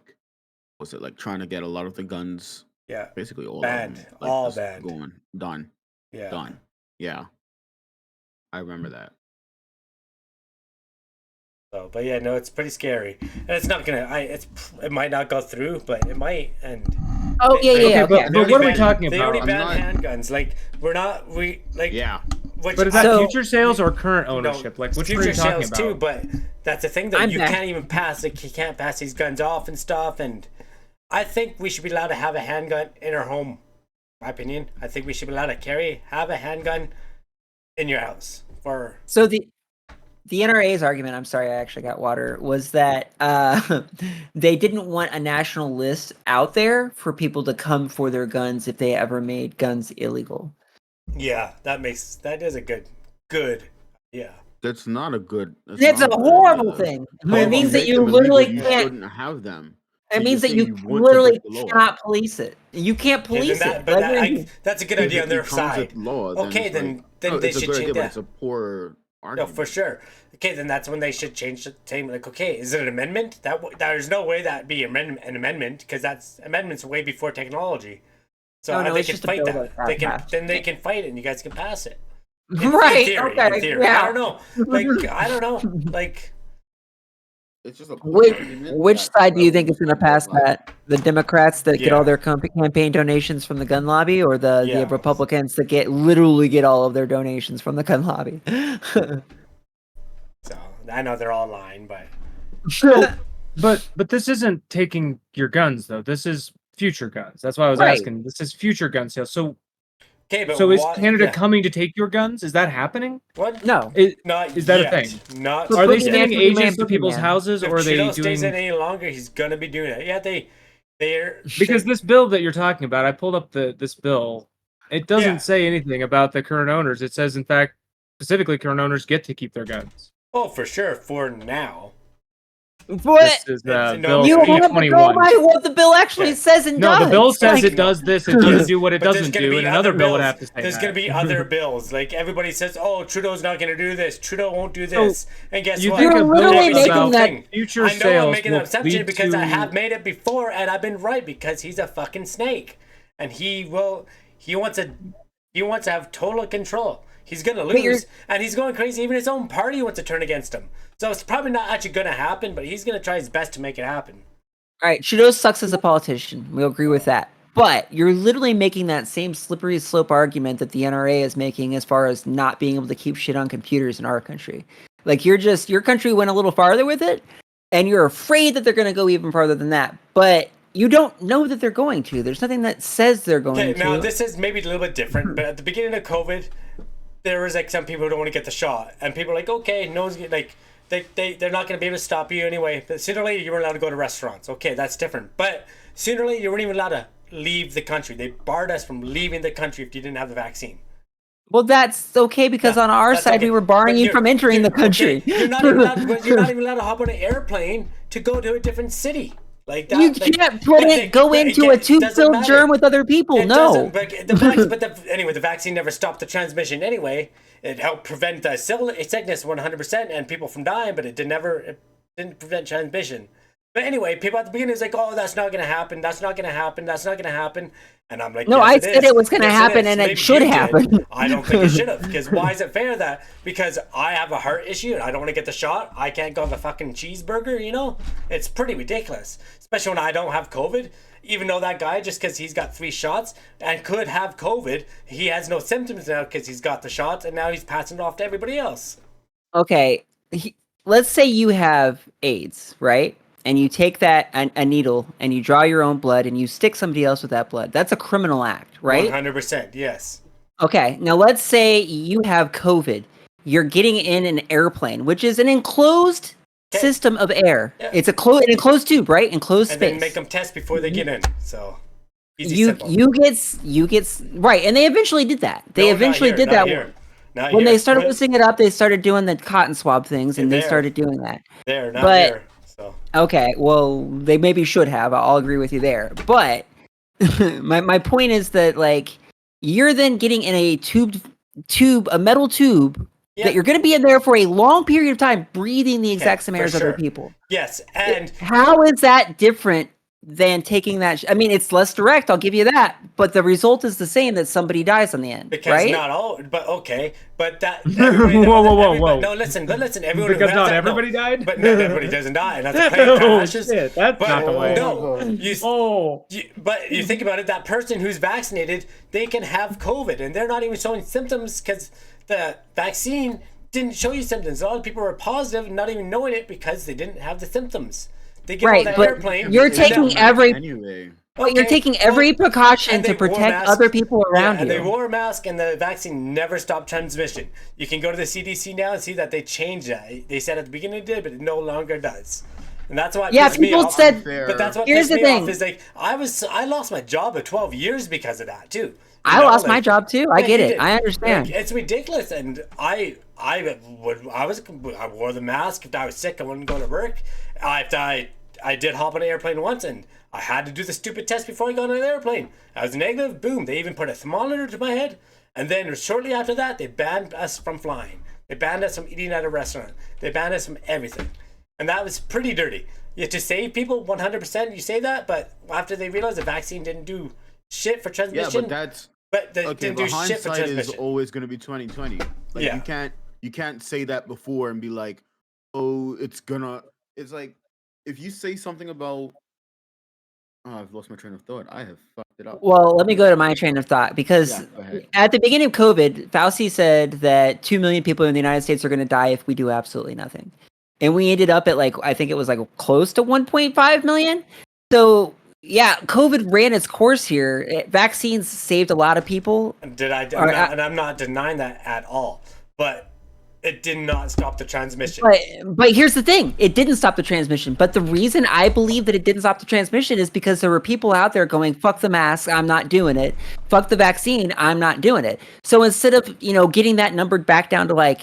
what's it like, trying to get a lot of the guns, yeah, basically all Banned. of them, like, All just banned. going done, yeah. done. Yeah, I remember that. So, but yeah, no, it's pretty scary, and it's not gonna. It might not go through, but it might. And Oh yeah, They- yeah, Okay, okay. but they what are already we banned- talking They about? already I'm banned handguns. Like Yeah, Which, But is that So- future sales or current no, ownership? Like, which one are future you talking sales about? too? But that's the thing that I'm you back. can't even pass. Like, you can't pass these guns off and stuff. And I think we should be allowed to have a handgun in our home. My opinion. I think we should be allowed to have a handgun in your house for. So the NRA's argument, I'm sorry, I actually got water, was that they didn't want a national list out there for people to come for their guns if they ever made guns illegal. Yeah, that is a good. Yeah. that's not a good. It's a not good horrible idea. thing. Well, It means that Make you them illegal, literally you can't. shouldn't have them. It So means you're that you saying you want to literally break the law. cannot police it. You can't police it. That's a good idea on their If it comes side. with law, Okay, it's then- like, then no, they it's a should good change idea, but that. it's a poor No, argument. for sure. Okay, then that's when they should change the thing. Like, okay, is it an amendment? There's no way that'd be an amendment because amendments way before technology. So Oh, no, they it's can just a fight bill that. that They can passed. then they can fight it, and you guys can pass it. In Right. theory, Okay. in theory. Yeah. I don't know. Like, I don't know. Like, It's just a poor Which argument which that side do you think is rebels going to pass like- that? The Democrats that get Yeah. all their campaign donations from the gun lobby, or the Yeah. Republicans that literally get all of their donations from the gun lobby? so I know they're all lying, but But this isn't taking your guns though. This is future guns. That's why I was Right. asking. This is future gun sales. So okay. But is why- Canada yeah. coming to take your guns? Is that happening? What? No. Not Is that a yet. thing? Not. So Are they Boogeyman sending Boogeyman agents to people's Boogeyman. houses, If or are they Trudeau stays in doing? any longer, he's gonna be doing it. Yeah, they're Because this bill that you're talking about, I pulled up this bill. It doesn't Yeah. say anything about the current owners. It says, in fact, specifically, current owners get to keep their guns. Oh, for sure. For now. What? This is No, Bill You want to go 321. by what the bill actually Yeah. says and No, does. the bill says Like, it does this and doesn't do what it But there's doesn't gonna do, be and another other bill would bills. have to say There's that. gonna be other bills. Like everybody says, oh, Trudeau's not gonna do this. Trudeau won't do this. And guess you what? think You're a bill literally Every single making that thing. future I know I'm sales making an will assumption lead because I to- have made it before and I've been right because he's a fucking snake, and he wants to have total control. He's gonna lose, and he's going crazy. Even his own party wants to turn against him. So it's probably not actually gonna happen, but he's gonna try his best to make it happen. all right, Trudeau sucks as a politician. We'll agree with that. But you're literally making that same slippery slope argument that the NRA is making as far as not being able to keep shit on computers in our country. Like your country went a little farther with it, and you're afraid that they're going to go even farther than that. But you don't know that they're going to. There's nothing that says they're going Okay, to. now this is maybe a little bit different, but at the beginning of COVID, there was like some people who don't want to get the shot, and people are like, okay, no one's like they're not going to be able to stop you anyway. But sooner or later, you were allowed to go to restaurants. Okay, that's different. But sooner or later, you weren't even allowed to leave the country. They barred us from leaving the country if you didn't have the vaccine. Well, that's okay because Yeah, on our that's side okay. we were barring But you from entering the country. Okay, you're not even allowed to hop on an airplane to go to a different city. Like that, You like, can't go it into a doesn't tube-filled matter. germ with other people. It No. doesn't, anyway, the vaccine never stopped the transmission anyway. It helped prevent the sickness 100% and people from dying, but it didn't prevent transmission. But anyway, people at the beginning was like, "Oh, that's not gonna happen. That's not gonna happen. That's not gonna happen." And I'm like, No, yes, I it said is. it was gonna Yes, happen, is. and it Maybe should you did. happen. I don't think it should have, because why is it fair that because I have a heart issue and I don't want to get the shot, I can't go have a fucking cheeseburger? You know, it's pretty ridiculous, especially when I don't have COVID. Even though that guy, just because he's got 3 shots and could have COVID, he has no symptoms now because he's got the shots, and now he's passing it off to everybody else. Okay, let's say you have AIDS, right? And you take that a needle and you draw your own blood and you stick somebody else with that blood. That's a criminal act, right? 100%, yes. Okay, now let's say you have COVID. You're getting in an airplane, which is an enclosed Okay. system of air. Yeah. It's an enclosed tube, right? Enclosed And space. then make them test before they get in. So easy, you simple. you get right, and they eventually did that. They No, not eventually here, did not that here. Not when here. they started loosening it up. They started doing the cotton swab things, and they There. started doing that. There, not But- here. So Okay, well, they maybe should have. I'll agree with you there. But my point is that like you're then getting in a a metal tube Yeah. that you're going to be in there for a long period of time, breathing the exact same for air as other sure. people. yes, and How is that different than taking that? I mean, it's less direct. I'll give you that, but the result is the same: that somebody dies on the end, because right? not all, but okay, but that. Whoa. No, listen, but listen. Everyone who Because has not that, everybody no, died? but not everybody doesn't die, and that's a plane Oh, crashes. shit, that's But not the way. no, Oh. but you think about it, that person who's vaccinated, they can have COVID, and they're not even showing symptoms because the vaccine didn't show you symptoms. A lot of people were positive and not even knowing it because they didn't have the symptoms. They get Right, on that but airplane. you're and taking then- every- Anyway, But you're Okay, taking every well, precaution and to they wore protect masks. other people around and you. they wore a mask, and the vaccine never stopped transmission. You can go to the CDC now and see that they changed that. They said at the beginning it did, but it no longer does. And that's what Yeah, pissed me people off. said- But that's what Here's pissed the me thing. off is like I lost my job at 12 years because of that too. You I know, lost my like- job too. I Yeah, get you it. did. I understand. Like, it's ridiculous, and I wore the mask. If I was sick, I wouldn't go to work. I did hop on an airplane once, and I had to do the stupid test before I got on an airplane. I was negative. Boom. They even put a thermometer to my head, and then shortly after that, they banned us from flying. They banned us from eating at a restaurant. They banned us from everything, and that was pretty dirty. You have to save people 100%. You say that, but after they realized the vaccine didn't do shit for yeah, transmission, but that's they okay. didn't do But shit for hindsight is transmission. always going to be 2020. Like Yeah. you can't say that before and be like, oh, it's gonna. It's like if you say something about. Oh, I've lost my train of thought. I have fucked it up. Well, let me go to my train of thought because Yeah, go ahead. at the beginning of COVID, Fauci said that 2 million people in the United States are going to die if we do absolutely nothing. And we ended up at I think it was close to 1.5 million. So yeah, COVID ran its course here. Vaccines saved a lot of people. I'm not denying that at all. But it did not stop the transmission. But here's the thing. It didn't stop the transmission. But the reason I believe that it didn't stop the transmission is because there were people out there going, fuck the mask, I'm not doing it. Fuck the vaccine, I'm not doing it. So instead of, getting that numbered back down to like,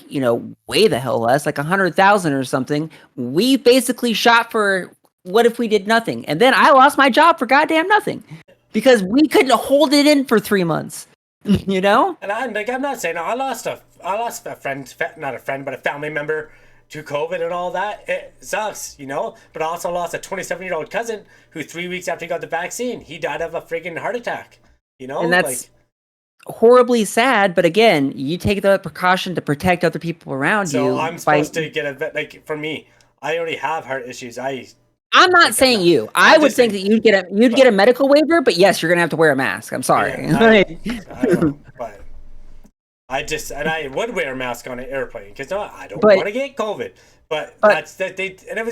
way the hell less, like 100,000 or something, we basically shot for what if we did nothing? And then I lost my job for goddamn nothing because we couldn't hold it in for 3 months. And I'm not saying I lost a friend, not a friend, but a family member to COVID and all that. It sucks, But I also lost a 27-year-old cousin who 3 weeks after he got the vaccine, he died of a friggin' heart attack. And that's horribly sad. But again, you take the precaution to protect other people around you. So I'm supposed to get for me, I already have heart issues. I'm not saying you. I would think that you'd get a medical waiver, but yes, you're gonna have to wear a mask. I'm sorry. Yeah, I don't know, but I would wear a mask on an airplane because I don't want to get COVID. But that's that they and it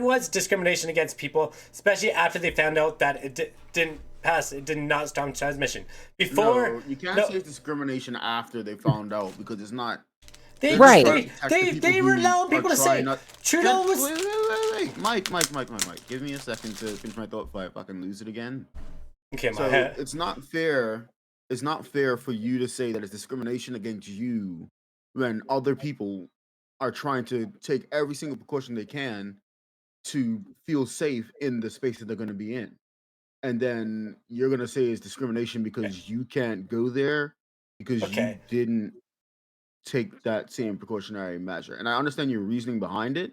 was discrimination against people, especially after they found out that it didn't pass. It did not stop transmission. Before you can't say discrimination after they found out because it's not. They were allowing people to say Trudeau was. Wait. Mike. Give me a second to finish my thought before I fucking lose it again. Okay, so it's not fair. It's not fair for you to say that it's discrimination against you when other people are trying to take every single precaution they can to feel safe in the space that they're going to be in. And then you're going to say it's discrimination because you can't go there because you didn't take that same precautionary measure. And I understand your reasoning behind it,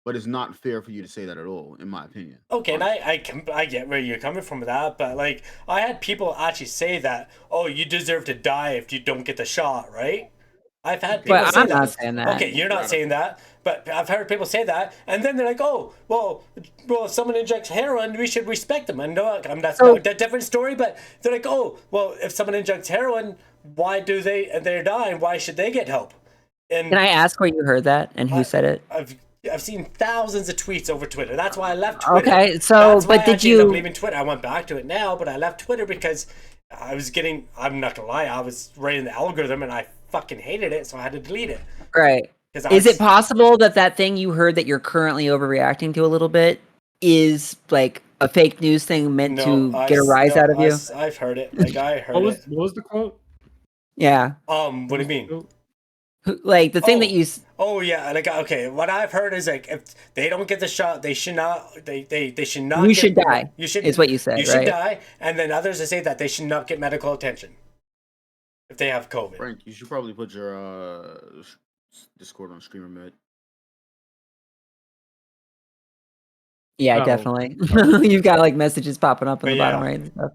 but it's not fair for you to say that at all, in my opinion. Okay, and I get where you're coming from with that, but like I had people actually say that, oh, you deserve to die if you don't get the shot, right? I've had people say I'm that. not saying that. Okay, you're not saying that, but I've heard people say that, and then they're like, oh, well, if someone injects heroin, we should respect them. And that's a different story, but they're like, oh, well, if someone injects heroin, why do they're dying? Why should they get help? And can I ask where you heard that and who said it? I've seen thousands of tweets over Twitter. That's why I left Twitter. Okay, so but did you leaving Twitter? I went back to it now, but I left Twitter because I'm not gonna lie, I was writing the algorithm and I fucking hated it, so I had to delete it. Right. Is it possible that thing you heard that you're currently overreacting to a little bit is like a fake news thing meant to get a rise out of you? I've heard it. Like I heard it. What was the quote? Yeah. What do you mean? Like the thing that you. Oh yeah, like okay. What I've heard is like if they don't get the shot, they should not. They should not. You should die. You should. Is what you said. You should die, and then others that say that they should not get medical attention if they have COVID. Frank, you should probably put your Discord on streamer mode. Yeah, definitely. You've got like messages popping up in the bottom right and stuff.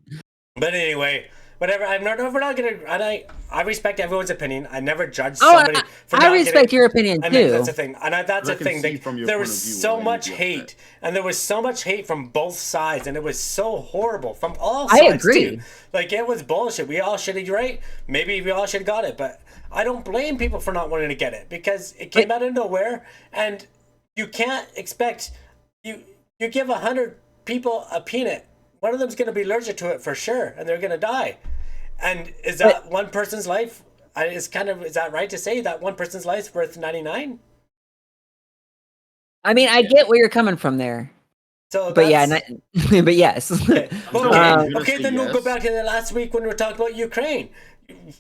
But anyway. Whatever. We're not gonna. And I respect everyone's opinion. I never judge somebody. I respect your opinion too. That's the thing, and that's the thing. There was so much hate, and there was so much hate from both sides, and it was so horrible from all sides. I agree. Too. Like it was bullshit. We all should have right. Maybe we all should have got it, but I don't blame people for not wanting to get it because it came out of nowhere, and you can't expect you give 100 people a peanut. One of them's going to be allergic to it for sure, and they're going to die. And is that one person's life? Is that right to say that one person's life is worth 99? I mean, I get where you're coming from there. So, but but yes. Okay, then we'll go back to the last week when we were talking about Ukraine.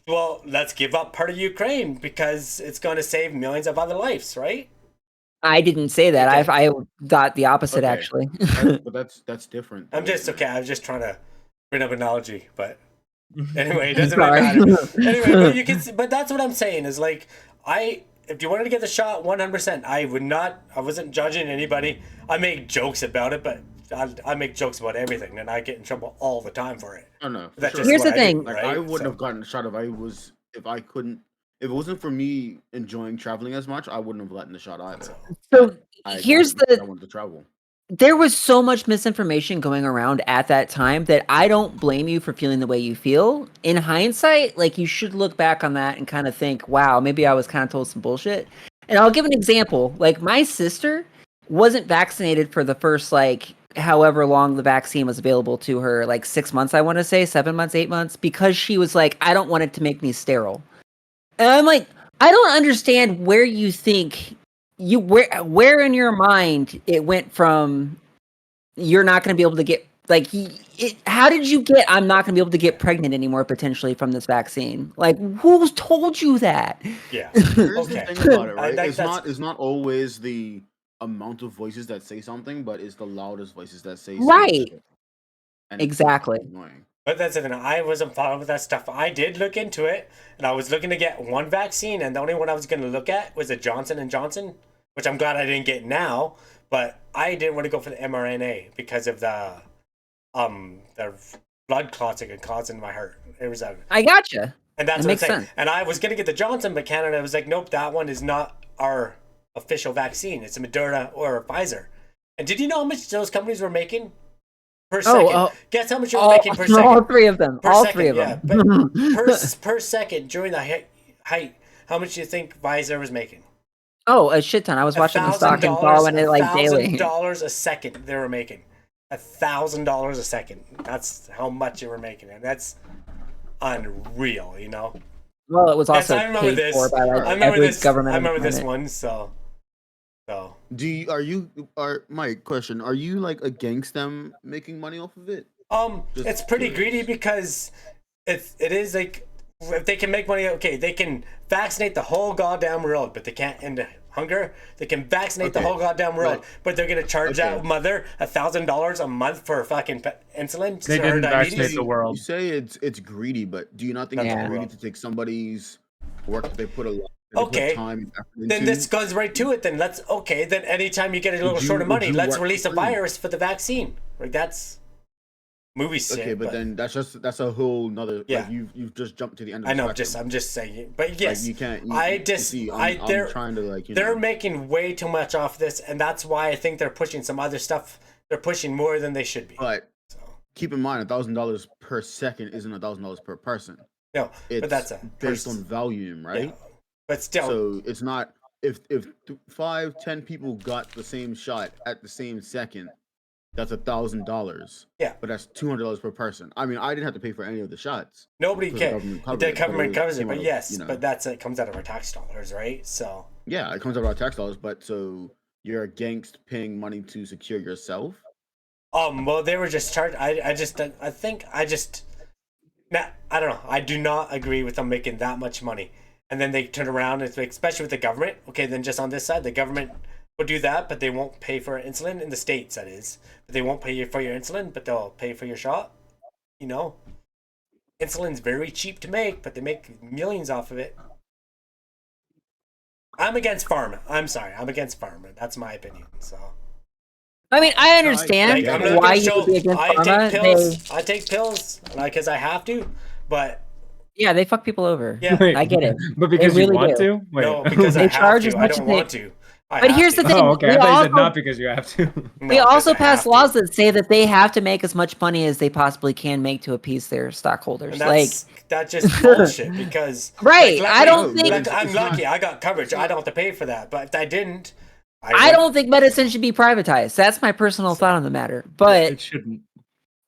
Well, let's give up part of Ukraine because it's going to save millions of other lives, right? I didn't say that. Okay. I thought the opposite, actually. But that's different. I was just trying to bring up an analogy, but anyway, it doesn't really matter. Anyway, but that's what I'm saying is like, if you wanted to get the shot, 100%, I wasn't judging anybody. I make jokes about it, but I make jokes about everything, and I get in trouble all the time for it. Oh no. Here's the thing. I wouldn't have gotten the shot if it wasn't for me enjoying traveling as much, I wouldn't have gotten the shot either. So I wanted to travel. There was so much misinformation going around at that time that I don't blame you for feeling the way you feel. In hindsight, like you should look back on that and kind of think, wow, maybe I was kind of told some bullshit. And I'll give an example. Like my sister wasn't vaccinated for the first however long the vaccine was available to her, 6 months, I want to say, 7 months, 8 months, because she was like, I don't want it to make me sterile. And I'm like, I don't understand where you think where in your mind it went from you're not going to be able to get like how did you get I'm not going to be able to get pregnant anymore potentially from this vaccine? Like who told you that? Yeah. Here's Okay. the thing about it, right? That's- It's not always the amount of voices that say something, but it's the loudest voices that say Right. shit. And it's Exactly. annoying. But that's the thing. I wasn't following with that stuff. I did look into it, and I was looking to get one vaccine, and the only one I was going to look at was the Johnson and Johnson, which I'm glad I didn't get now. But I didn't want to go for the mRNA because of the blood clots it could cause in my heart. It was I gotcha. and that's That what I'm makes saying. sense. And I was going to get the Johnson, but Canada was like, nope, that one is not our official vaccine. It's a Moderna or a Pfizer. And did you know how much those companies were making per second? Guess how much you were making per second? All three of them. Per All second, three of yeah. them. But per second during the height, how much do you think Pfizer was making? Oh, a shit ton. I was watching the stock and following it like daily. $1,000 a second they were making. $1,000 a second. That's how much you were making, and that's unreal, you know. Well, it was Yes, also I remember paid this. for by like I remember every this. government. I remember this employment. one. So. Mike, question, are you like against them making money off of it? Just It's pretty curious. greedy because it is like if they can make money, okay, they can vaccinate the whole goddamn world, but they can't end hunger. They can vaccinate the Okay, whole goddamn world, but they're gonna charge okay. that mother $1,000 a month for fucking insulin. They to her didn't diabetes. vaccinate the world. You say it's greedy, but do you not think Not it's the greedy world. to take somebody's work that they put a lot they Okay. put time and effort into? Then this goes right to it. Then then anytime you get a little short of money, you let's work release a for free? virus for the vaccine. Like that's movie shit. Okay, but then that's a whole nother. Yeah. Like you've just jumped to the end of I the know. spectrum. I'm just saying. But yes, Like, you can't. they're trying to like. they're making way too much off this, and that's why I think they're pushing some other stuff. They're pushing more than they should be. But So, keep in mind, $1,000 per second isn't $1,000 per person. no, It's but that's based on volume, right? Yeah. But still, So it's not if 5-10 people got the same shot at the same second, that's $1,000. Yeah. But that's $200 per person. I mean, I didn't have to pay for any of the shots. nobody because the can. government covered The it, but government covers it, came but out of, yes, but it comes out of our tax dollars, right? So yeah, it comes out of our tax dollars. But so you're against paying money to secure yourself? well, they were just charged. I don't know. I do not agree with them making that much money. And then they turn around and like, especially with the government. Okay, then just on this side, the government will do that, but they won't pay for insulin in the States, that is. But they won't pay you for your insulin, but they'll pay for your shot. You know? Insulin's very cheap to make, but they make millions off of it. I'm against pharma. I'm sorry. I'm against pharma. That's my opinion. So I mean, I understand like, I'm not why gonna you show would be against I pharma. take pills. I take pills because I have to, but Yeah, they fuck people over. yeah. Wait, I get it. But because They you really want do. to? Wait. No, because I They have charge as to. I much don't as they- want to. I But have here's to. the thing. Oh, okay. I we thought you said also- not because you have to. No, We because also I pass have laws to. that say that they have to make as much money as they possibly can make to appease their stockholders. And Like, that's just bullshit because Right, like, I don't luckily- think- like, I'm It's lucky. not- I got coverage. I don't have to pay for that. But if I didn't, I don't think medicine should be privatized. That's my personal thought on the matter. It But shouldn't.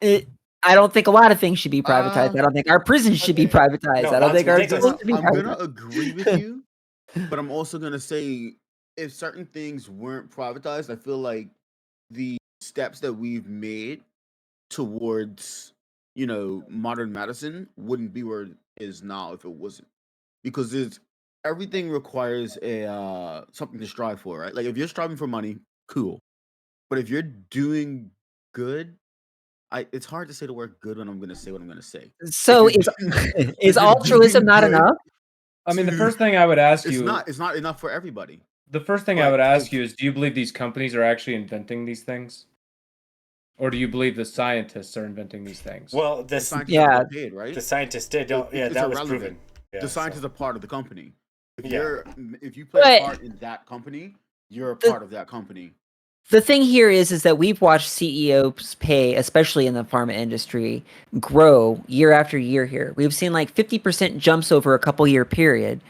I don't think a lot of things should be privatized. I don't think our prisons should be okay. privatized. No, I don't that's think our ridiculous. schools should be I'm gonna privatized. agree with you, but I'm also gonna say if certain things weren't privatized, I feel like the steps that we've made towards modern medicine wouldn't be where it is now if it wasn't, because everything requires a something to strive for, right? Like if you're striving for money, cool, but if you're doing good, it's hard to say the word good when I'm gonna say what I'm gonna say. So If is you're- is if you're altruism doing not good, enough? I mean, the Dude, first thing I would ask It's you. not enough for everybody. The first thing I But would ask if- you is, do you believe these companies are actually inventing these things? Or do you believe the scientists are inventing these things? Well, The scientists Yeah. get paid, right? the scientists did. It- Yeah, it's that was irrelevant. proven. Yeah, The so- scientists are part of the company. Yeah. If you play But- a part in that company, you're a The- part of that company. The thing here is that we've watched CEOs pay, especially in the pharma industry, grow year after year here. We've seen like 50% jumps over a couple year period.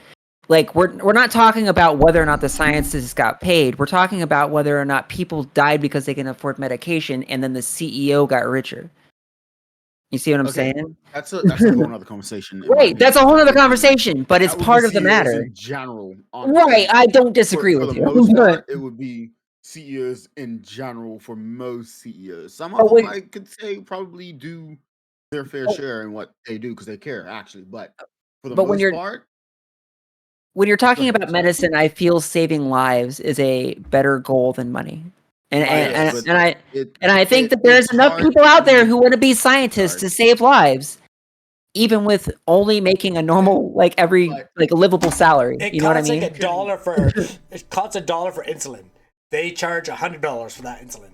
Like we're not talking about whether or not the scientists got paid. We're talking about whether or not people died because they can afford medication and then the CEO got richer. You see what I'm Okay, saying? that's a whole other conversation. In my Right, that's a opinion. whole other That would be- conversation, but it's That would be part of the CEOs matter. in general, honestly. Right, I don't disagree For with the you. most but, part, it would be CEOs in general for most CEOs. Some of but them when, I could say probably do their fair but, share in what they do because they care actually. But for the but when most you're part, when you're go talking ahead. about Sorry. medicine, I feel saving lives is a better goal than money. And and, Yes, and, but and I it and I think that there's it's enough hard people out there to. who want to be scientists Sorry, to save lives, even with only making a normal, like every but like a livable salary. It You know what I costs like mean? a dollar for it costs $1 for insulin. They charge $100 for that insulin.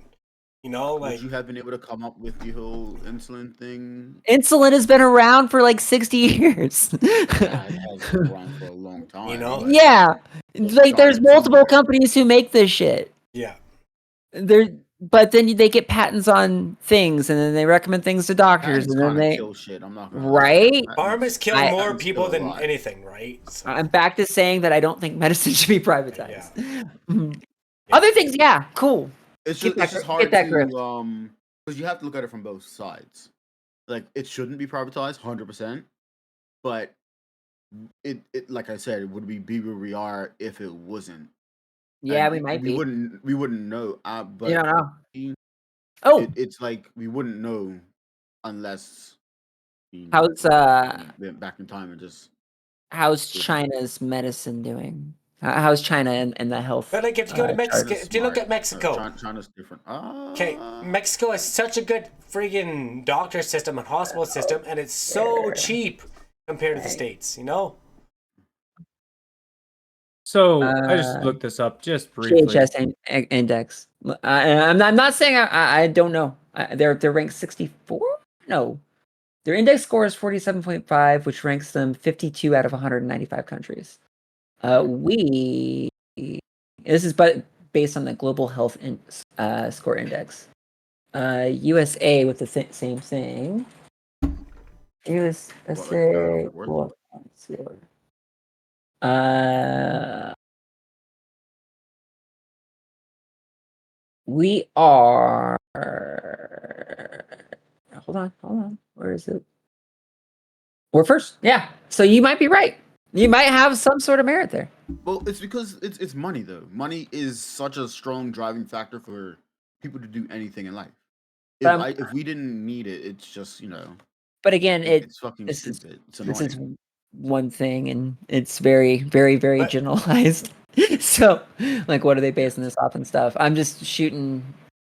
You know, would like you have been able to come up with the whole insulin thing? Insulin has been around for like 60 years. Yeah, it has been around for a long you time, know, but Yeah, it's like there's started multiple somewhere. companies who make this shit. yeah. There, but then they get patents on things, and then they recommend things to doctors, Patents and then kind of they kill shit. I'm not gonna lie. right. Farmers kill more Patents kill people a than lot. anything, right? So, I'm back to saying that I don't think medicine should be yeah. privatized. Mhm. Yeah. Other things, yeah, cool. It's Get just that, get hard that to grip. because you have to look at it from both sides. Like it shouldn't be privatized, 100%. But it like I said, it would be where we are if it wasn't, Yeah, and we might we be. wouldn't know. You But don't know. it, Oh, it's like we wouldn't know unless we how's went back in time and just how's did that. China's medicine doing? How's China and the health? But like, if you go to Mexico, China's if you look smart. at Mexico, China's different. okay, Mexico has such a good friggin' doctor system and hospital system, and it's so cheap compared to the States, you know? So I just looked this up just briefly. GHS index. I'm not saying I don't know. They're ranked 64. No, their index score is 47.5, which ranks them 52 out of 195 countries. We this is but based on the global health score index. USA with the same thing. USA. Worth Uh, we are. Hold on. Where is it? We're first. Yeah. So you might be right. You might have some sort of merit there. Well, it's because it's money though. Money is such a strong driving factor for people to do anything in life. If we didn't need it, it's just But again, it's fucking this is stupid. It's this is annoying. one thing, and it's very, very, very But- generalized. So, like, what are they basing Yes. this off and stuff? I'm just shooting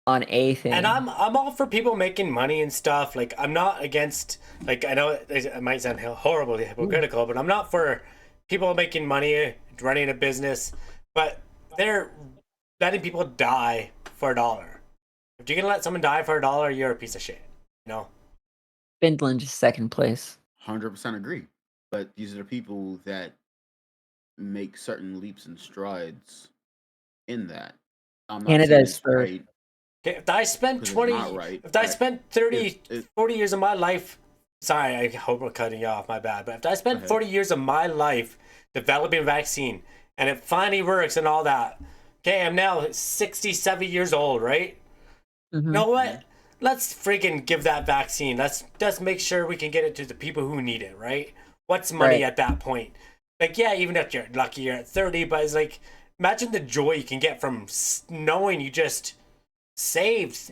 on a thing. And I'm all for people making money and stuff. Like, I'm not against, like, I know it might sound horribly hypocritical, but I'm not for people making money, running a business, but they're letting people die for $1. If you're gonna let someone die for $1, you're a piece of shit. You know? Finland is second place. 100% agree. But these are the people that make certain leaps and strides in that. I'm not saying Canada's it's third. right. Okay, if I spent 'Cause it's 20, not right, if I but spent 30, it- 40 years of my life, sorry, I hope we're cutting you off, my bad, but if I spent ahead. 40 years of my life developing a vaccine and it finally works and all that, okay, I'm now 60, 70 years old, right? Mhm. You know what? Let's freaking give that vaccine. Let's just make sure we can get it to the people who need it, right? What's money Right. at that point? Like, yeah, even if you're lucky you're at 30, but it's like, imagine the joy you can get from knowing you just saved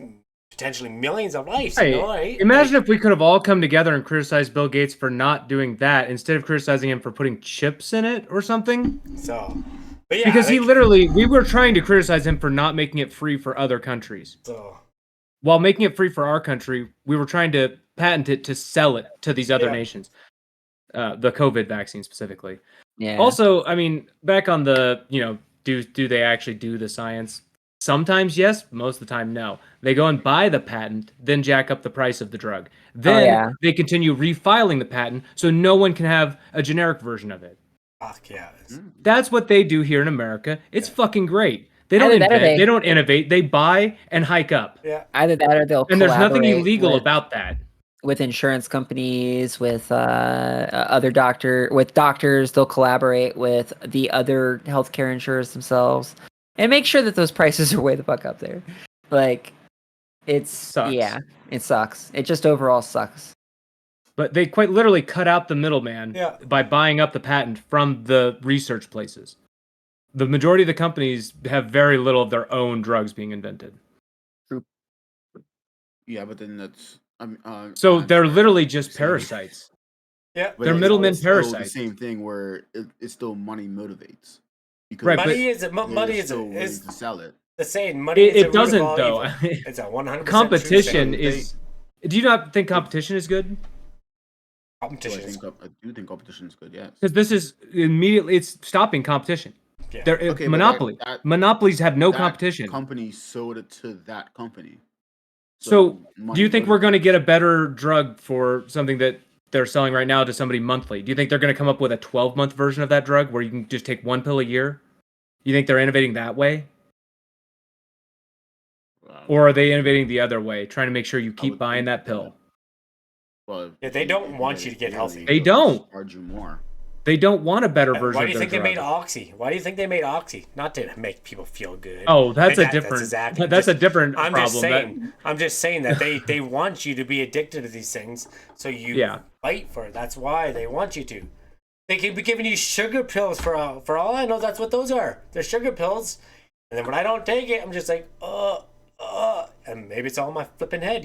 potentially millions of lives, you know, right? Imagine if we could have all come together and criticized Bill Gates for not doing that instead of criticizing him for putting chips in it or something. So, but yeah, Because he like, literally, we were trying to criticize him for not making it free for other countries. so While making it free for our country, we were trying to patent it to sell it to these other Yeah. nations. The COVID vaccine specifically. Yeah. Also, I mean, back on the, do they actually do the science? Sometimes yes, most of the time no. They go and buy the patent, then jack up the price of the drug. Then yeah. they continue refiling the patent so no one can have a generic version of it. fuck yeah. That's what they do here in America. It's fucking great. They don't Either that or invent, they- they don't innovate, they buy and hike up. Yeah. Either that or they'll And there's nothing collaborate illegal with, about that. with insurance companies, with with doctors. They'll collaborate with the other healthcare insurers themselves and make sure that those prices are way the fuck up there. Like, it's Sucks. yeah, it sucks. It just overall sucks. But they quite literally cut out the middleman by buying up the patent from the research places. The majority of the companies have very little of their own drugs being invented. True. Yeah, but then that's so I'm they're sorry, literally just parasites. Yeah, but they're it's middlemen still parasites. the same thing where it's still money motivates. Because Right, money is still willing to sell it. the saying. Money is the root doesn't of all though. evil. It's a 100% competition true is. Do you not think competition is good? Competition. I do think competition is good. Yes. Because this is immediately it's stopping competition. Yeah. Okay, monopoly. Monopolies have no competition. Company sold it to that company. So do you think we're going to get a better drug for something that they're selling right now to somebody monthly? Do you think they're going to come up with a 12-month version of that drug where you can just take one pill a year? You think they're innovating that way? Or are they innovating the other way, trying to make sure you keep buying that pill? Well, they don't want you to get healthy. They don't. Charge you more. They don't want a better version. Why do you think they made Oxy? Why do you think they made Oxy? Not to make people feel good. Oh, that's a different. That's a different problem. I'm just saying that they want you to be addicted to these things, so you fight for it. That's why they want you to. They could be giving you sugar pills for all I know. That's what those are. They're sugar pills, and then when I don't take it, I'm just like, and maybe it's all in my flipping head,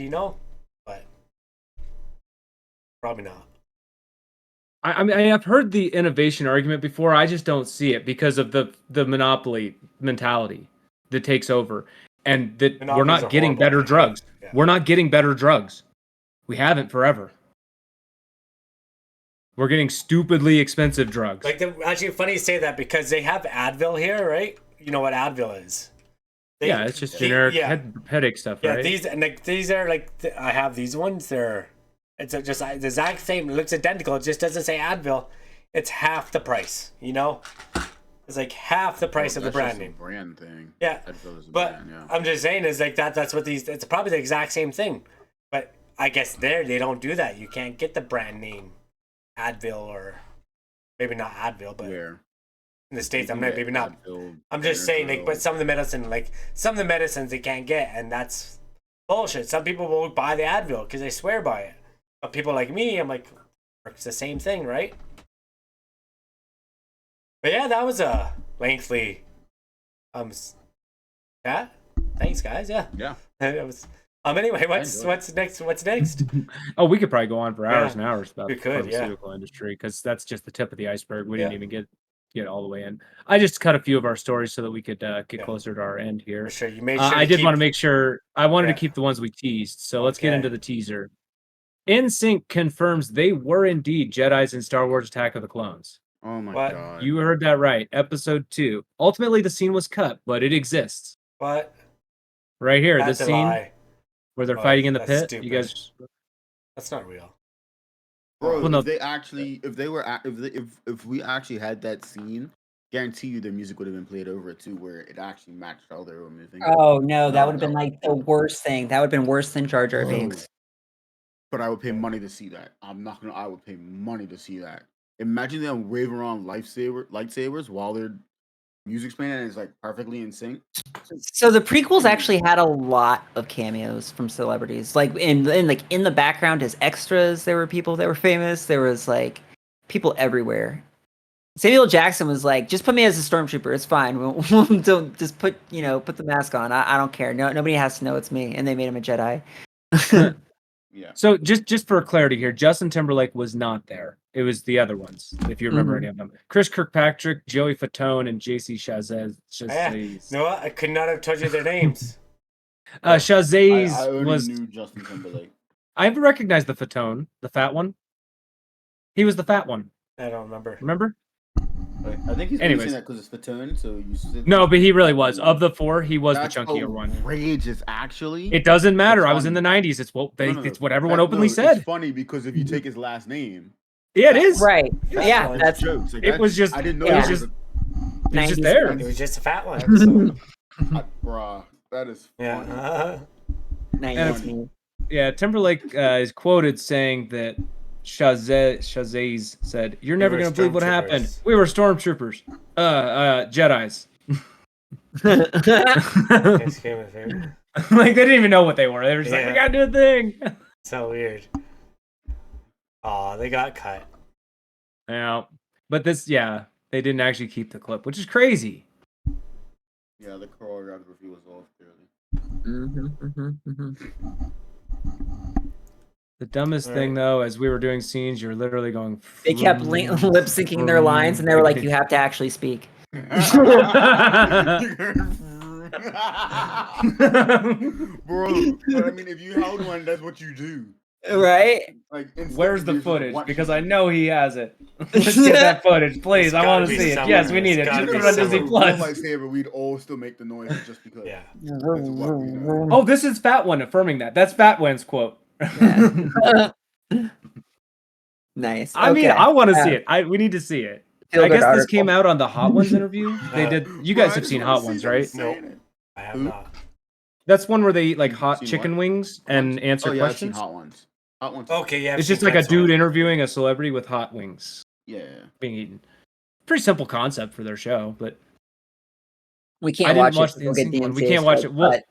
but probably not. I mean, I've heard the innovation argument before. I just don't see it because of the monopoly mentality that takes over, and that we're not getting better drugs. Yeah. We're not getting better drugs. We haven't forever. We're getting stupidly expensive drugs. Actually, funny you say that because they have Advil here, right? You know what Advil is? It's just generic headache stuff, right? These are I have these ones. It's just the exact same. It looks identical. It just doesn't say Advil. It's half the price. It's like half the price of the brand name. Brand thing. Yeah, but I'm just saying is like that. That's what these. It's probably the exact same thing, but I guess they don't do that. You can't get the brand name Advil, or maybe not Advil, but where in the States, maybe not. I'm just saying but some of the medicines they can't get, and that's bullshit. Some people will buy the Advil because they swear by it. But people like me, I'm like, it's the same thing, right? But yeah, that was a lengthy chat. Thanks, guys. Yeah. It was. Anyway, what's next? What's next? Oh, we could probably go on for hours and hours about the pharmaceutical industry because that's just the tip of the iceberg. We didn't even get all the way in. I just cut a few of our stories so that we could get closer to our end here. For sure. You made sure I did want to make sure. I wanted to keep the ones we teased. So let's get into the teaser. NSYNC confirms they were indeed Jedis in Star Wars Attack of the Clones. Oh my god. You heard that right. Episode 2. Ultimately, the scene was cut, but it exists. What? Right here, the scene where they're fighting in the pit. Stupid. You guys. That's not real. Bro, if we actually had that scene, guarantee you the music would have been played over it too, where it actually matched how they were moving. Oh no, that would have been like the worst thing. That would have been worse than Jar Jar Binks. But I would pay money to see that. I would pay money to see that. Imagine them waving around lightsabers while their music's playing and it's like perfectly in sync. So the prequels actually had a lot of cameos from celebrities. Like in the background as extras, there were people that were famous. There was like people everywhere. Samuel L. Jackson was like, just put me as a stormtrooper. It's fine. Don't just put the mask on. I don't care. No, nobody has to know it's me. And they made him a Jedi. Yeah. So just for clarity here, Justin Timberlake was not there. It was the other ones, if you remember any of them. Chris Kirkpatrick, Joey Fatone, and JC Chazez. No, I could not have told you their names. Chazez I only was. knew Justin Timberlake. I recognized the Fatone, the fat one. He was the fat one. I don't remember. Remember? I think he's saying that because it's Fatone, so you said... No, but he really was. Of the four, he was the chunkier one. Outrageous, actually. It doesn't matter. I was in the 90s. It's what everyone openly said. It's funny because if you take his last name... Yeah, it is. Right. Yeah, that's... jokes. Like, it was just... I didn't know it was just there. It was just a fat one. So. Bruh, that is funny. Yeah, Timberlake is quoted saying that Chazez said, "You're never going to believe what happened. We were stormtroopers. Jedis." Like, they didn't even know what they were. They were just like, we got to do a thing. So weird. Oh, they got cut. Yeah, but they didn't actually keep the clip, which is crazy. Yeah, the choreography was off clearly. The dumbest thing, Right. though, as we were doing scenes, you're literally going. They kept lip syncing their lines, and they were like, "You have to actually speak." Bro, but I mean, if you held one, that's what you do. Right? Like, Where's the instead of footage? watching Because I it. know he has it. Let's get that footage, please. It's I gotta want to be see it. somewhere. Yes, we need It's it. gotta Just be put it on somewhere. Disney Real Plus. lightsaber, we'd all still make the noise just because. Yeah. That's what we know. Oh, this is Fat One affirming that. That's Fat One's quote. Yeah. Nice. I mean, Okay. I want to see it. We need to see it. Feel I good guess this article. came out on the Hot Ones interview. They did. You Bro, guys I have just seen wanna Hot see Ones, them right? saying No. it. I have Who? not. That's one where they eat like hot Seen chicken what? wings and answer Oh yeah, I've seen questions. hot ones. Hot ones. Okay, yeah. I've It's seen just like a clips on dude it. interviewing a celebrity with hot wings Yeah. being eaten. Pretty simple concept for their show, but We I can't didn't watch watch it. the We'll get insane one. We DMCA can't watch strike, it. Well, but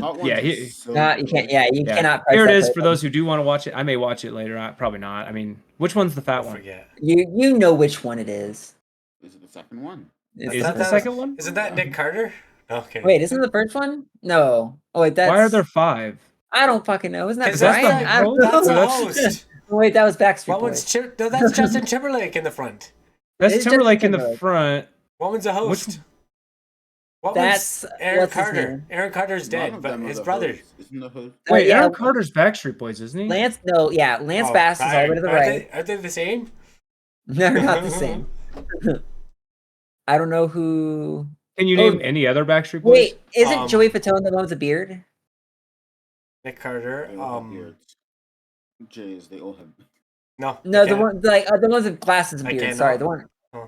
Hot ones yeah, is so you good. can't. Yeah, you yeah. cannot. Price Here it that is play for them. those who do want to watch it. I may watch it later. Probably not. I mean, which one's the I fat one? forget. You know which one it is. Is it the second one? It's Is the it the first- second one? Isn't that Nick Carter? Okay. Wait, isn't it the first one? No. Oh wait, that's. Why are there 5? I don't fucking know. Isn't that Because that's Brian? the I don't host? know. that's a host. Wait, that was Backstreet What one's Boys. No, that's Justin Timberlake in the front. That's It's Timberlake Justin in the Timberlake. front. What one's a host? Which- What That's- one's Aaron what's his Carter? name? Aaron Carter's None dead, of but them are his the brother. host. Isn't the host? Wait, yeah, Aaron Carter's Backstreet Boys, isn't he? Lance. No, yeah, Lance Oh, Bass is all the way to the aren't right. Aren't they the same? They're not the same. I don't know who. Can you Oh, name any other Backstreet Boys? Wait, isn't Um, Joey Fatone the one with the beard? Nick Carter. They all have beards. Jays, they all have. No. No, I the can't. one like the ones with glasses and I beard. can't Sorry, know.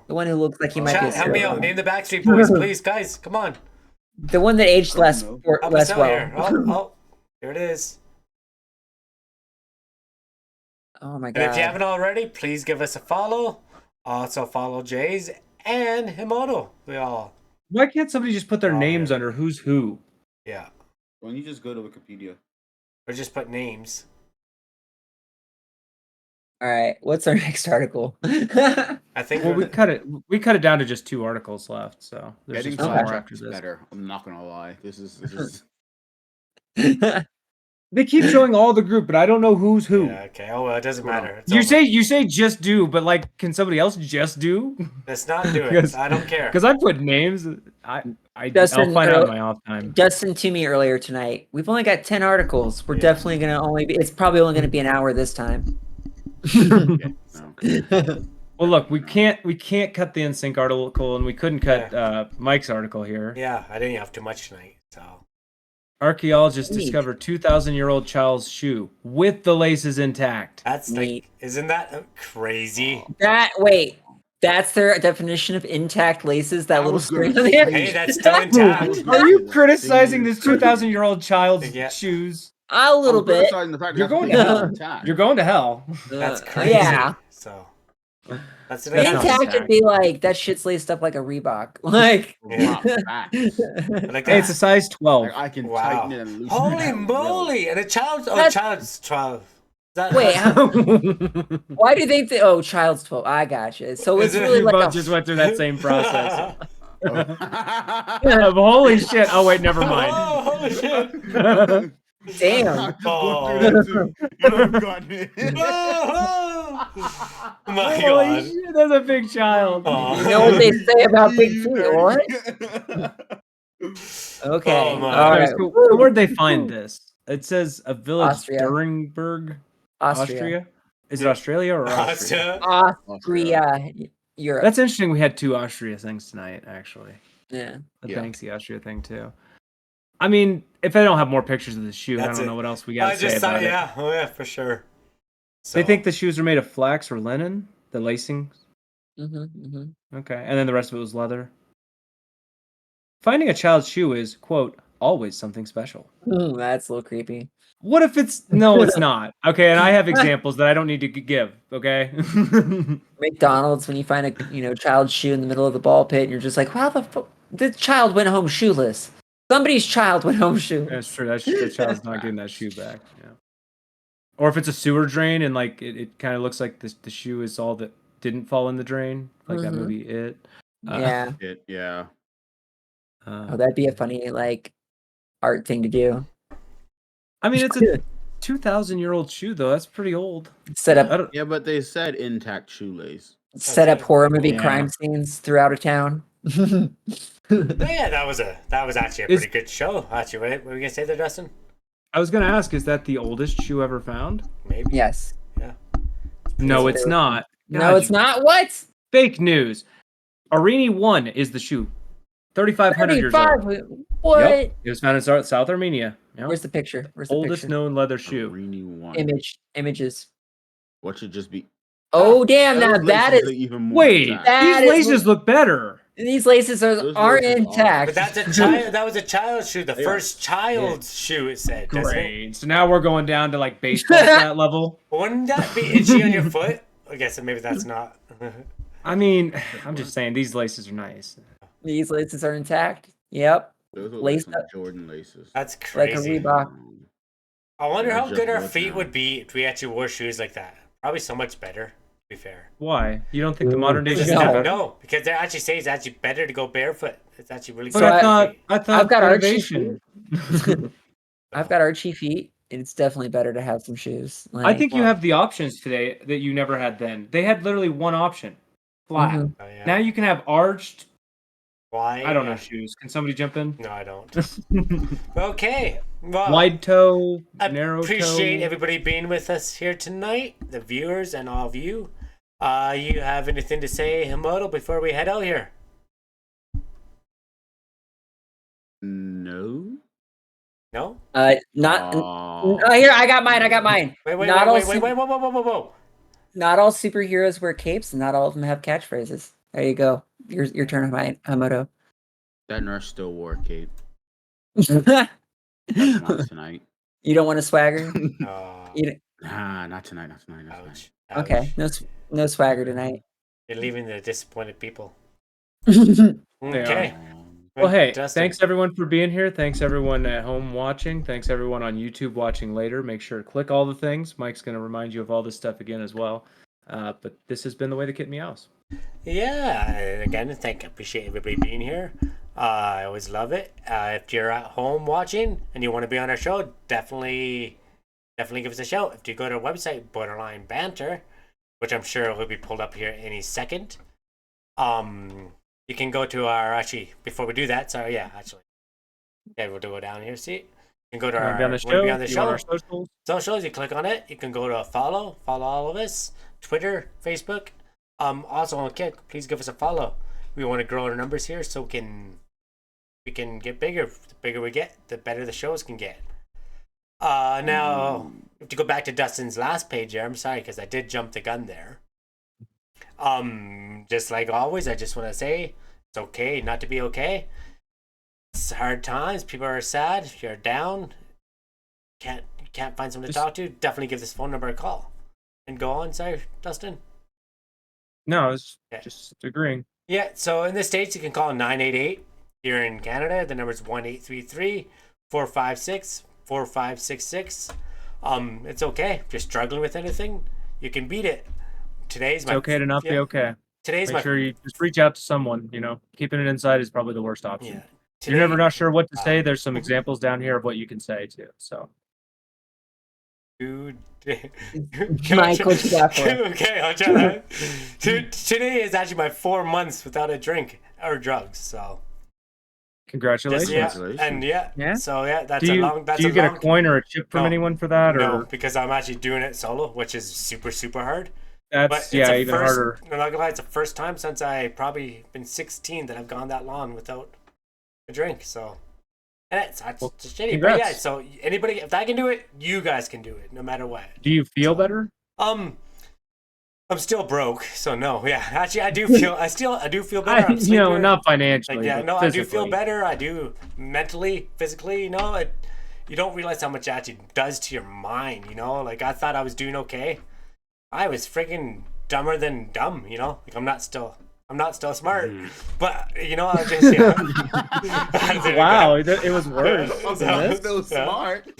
the one who looks like he might be. Chat, a help me serial out. killer. Name the Backstreet Boys, please, guys. Come on. The one that aged I don't less know. Help less us out well. here. Oh, here it is. Oh my And if you god. haven't already, please give us a follow. Also follow Jaze and Himoto. We all. Why can't somebody just put their Oh, names yeah. under who's who? Yeah. Why don't you just go to Wikipedia? Or just put names. All right, what's our next article? I think Well, we're we cut it down to just 2 articles left, so there's Getting just 5 more after sidetracked is this. better. I'm not gonna lie. This is. They keep showing all the group, but I don't know who's who. Yeah, okay. Oh, well, it doesn't Hold on. matter. It's You over. say just do, but like, can somebody else just do? Let's not do it. Because- I don't care. Because I put names. I'll Justin, find out in my off time. Dustin to me earlier tonight. We've only got 10 articles. We're Yeah. definitely gonna only be. It's probably only gonna be an hour this time. No. Well, look, we can't cut the NSYNC article, and we couldn't cut Mike's article here. Yeah, I didn't have too much tonight. So Archaeologists Neat. discover 2,000-year-old child's shoe with the laces intact. that's Neat. like, isn't that crazy? That's their definition of intact laces. That I little was gonna string on there. Hey, that's still intact. Are you criticizing this 2,000-year-old child's Yeah. shoes? A little I'm bit. criticizing the fact You're that going they to have hell. intact. You're going to hell. That's Uh, crazy. Yeah. So that's That's not Intact intact. would be like that shit's laced up like a Reebok. Like Yeah. Facts. like Hey, it's a that. size 12. Like, I can Wow. tighten it and loosen it. Holy at will. moly! And a child's That's- child's 12. That, Wait, why do they think? Oh, child's 12. I gotcha. So Is it's it- really We like both a. just went through that same process. Oh. Holy shit. Oh, wait, never mind. Oh, holy shit! Damn. I'm just going through that too. You know, I've gotten it. Oh, my Holy god! shit, that's a big child. Oh. You know what they say about big feet? What? Okay. Oh, my. All Okay, right. so where'd they find this? It says a village, Austria. Durenberg, Austria. Is it Australia or Austria? Austria. Europe. That's interesting. We had 2 Austria things tonight, actually. yeah. The Yeah. Banksy Austria thing, too. I mean, if I don't have more pictures of the shoe, That's I don't it. know what else we got I to say just about thought, it. yeah, oh yeah, for sure. So, They think the shoes are made of flax or linen, the lacing. Mm-hmm. Okay, and then the rest of it was leather. Finding a child's shoe is, quote, always something special. That's a little creepy. What if it's... No, it's not. Okay, and I have examples that I don't need to give, okay? McDonald's, when you find a child's shoe in the middle of the ball pit, and you're just like, "Wow, the child went home shoeless. Somebody's child went home shoeless." That's true. The child's not getting that shoe back. Yeah. Or if it's a sewer drain and like it kind of looks like the shoe is all that didn't fall in the drain, like that Mhm. movie It. Yeah. Yeah. Oh, that'd be a funny like art thing to do. I mean, it's a 2,000-year-old shoe though. That's pretty old. Set I up don't, Yeah, but they said intact shoelace. set up horror movie Yeah. crime scenes throughout a town. Oh yeah, that was actually a Is- pretty good show. Actually, what were you gonna say there, Dustin? I was gonna ask, is that the oldest shoe ever found? Maybe. Yes. Yeah. No, Yes, it's it- not. No, God, it's you- not. What? Fake news. Arini 1 is the shoe. 3,500 years old. 35. What? Yep. It was found in South Armenia. Yep. Where's the picture? Where's the Oldest picture? known leather shoe. Really one. Images. What should just be? Oh damn! Now Those that laces is are even more Wait, intact. That these is- laces look better. these laces Those aren't laces are. intact. But that's a child. That was a child's shoe. The They are. first child's shoe. It said. doesn't it? Great. So now we're going down to like baseball stat level. Wouldn't that be itchy on your foot? I guess maybe that's not. I mean, I'm just saying these laces are nice. These laces are intact. Yep. Those are like Laced some up. Jordan laces. That's Like a crazy. Reebok. I wonder Yeah, how just good our look feet now. would be if we actually wore shoes like that. Probably so much better. To be fair. Why? You don't think the modern day shoes No. are better? No, because they actually say it's actually better to go barefoot. It's actually really But good. I thought I've got Archie innovation. I've got Archie feet, and it's definitely better to have some shoes. I Like, think you have the options today that you never had then. They had literally one option. Flat. Mhm. Oh, yeah. Now you can have arched. Why? I don't know shoes. Can somebody jump in? No, I don't. Okay. Well, Wide toe, I narrow appreciate toe. everybody being with us here tonight, the viewers and all of you. You have anything to say, Himoto, before we head out here? No. No? not. Oh. Here, I got mine. Wait, Not all wait, su- whoa. Not all superheroes wear capes, and not all of them have catchphrases. There you go. Your turn, Himoto. That nurse still wore a cape. You That's mine tonight. don't want to swagger? You Nah, not tonight. Not tonight. Not tonight. Ouch. okay, no swagger tonight. You're leaving the disappointed people. They Okay. Well, hey, Dustin. thanks everyone for being here. Thanks everyone at home watching. Thanks everyone on YouTube watching later. Make sure to click all the things. Mike's going to remind you of all this stuff again as well. But this has been The Way the Kit Meows. Yeah, and again, appreciate everybody being here. I always love it. If you're at home watching and you want to be on our show, definitely give us a shout. If you go to our website, Borderline Banter, which I'm sure will be pulled up here any second. You can go to our, actually, before we do that, we'll go down here, see? You can go to our, Be on the wanna show. be on the You show. want our socials? Socials, you click on it, you can go to follow all of us, Twitter, Facebook. Also on Kick, please give us a follow. We want to grow our numbers here so we can get bigger. The bigger we get, the better the shows can get. Now, if you go back to Dustin's last page here, I'm sorry because I did jump the gun there. Just like always, I just want to say it's okay not to be okay. It's hard times. People are sad. If you're down, can't find someone to talk to, definitely give this phone number a call. And go on, sorry, Dustin. No, I was Yeah. just agreeing. Yeah, so in the States, you can call 988. Here in Canada, the number is 1-833-456-4566. It's okay. If you're struggling with anything, you can beat it. It's okay to not be okay. Today's Make my sure you just reach out to someone. You know, keeping it inside is probably the worst option. yeah. You're never Today- not sure what to say. There's some examples down here of what you can say too. So Dude. Mike, what you got for us? Okay, I'll try that. Today is actually my 4 months without a drink or drugs. So congratulations. yeah, Congratulations. and yeah. So yeah, that's Do a you long. That's do you a get long, a coin or a chip from No. anyone for that, or No, because I'm actually doing it solo, which is super hard. that's But yeah it's even first, harder. I'm not gonna lie, it's the first time since I probably been 16 that I've gone that long without a drink. So, and it's Well, just shitty. congrats. But yeah, so anybody, if I can do it, you guys can do it, no matter what. Do you feel better? I'm still broke, so no. Yeah, actually, I do feel. I do feel better. I'm You know, sleepier. not financially. Like, yeah, but no, I do feel physically. better. I do mentally, physically. You know, you don't realize how much it actually does to your mind. You know, like I thought I was doing okay. I was freaking dumber than dumb. You know, like I'm not still smart, but you know, I was just Wow, it was worse. So- than this. So smart.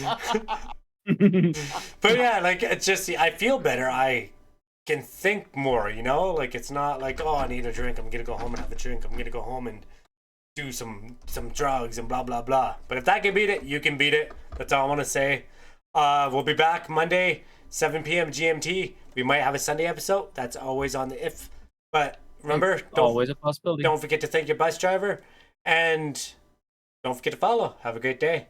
But yeah, like it's just I feel better. I can think more, you know? Like it's not like, oh, I need a drink. I'm gonna go home and have a drink. I'm gonna go home and do some drugs and blah blah blah. But if that can beat it, you can beat it. That's all I want to say. We'll be back Monday, 7 p.m. GMT. We might have a Sunday episode. That's always on the if. But remember, Always a possibility. don't forget to thank your bus driver, and don't forget to follow. Have a great day.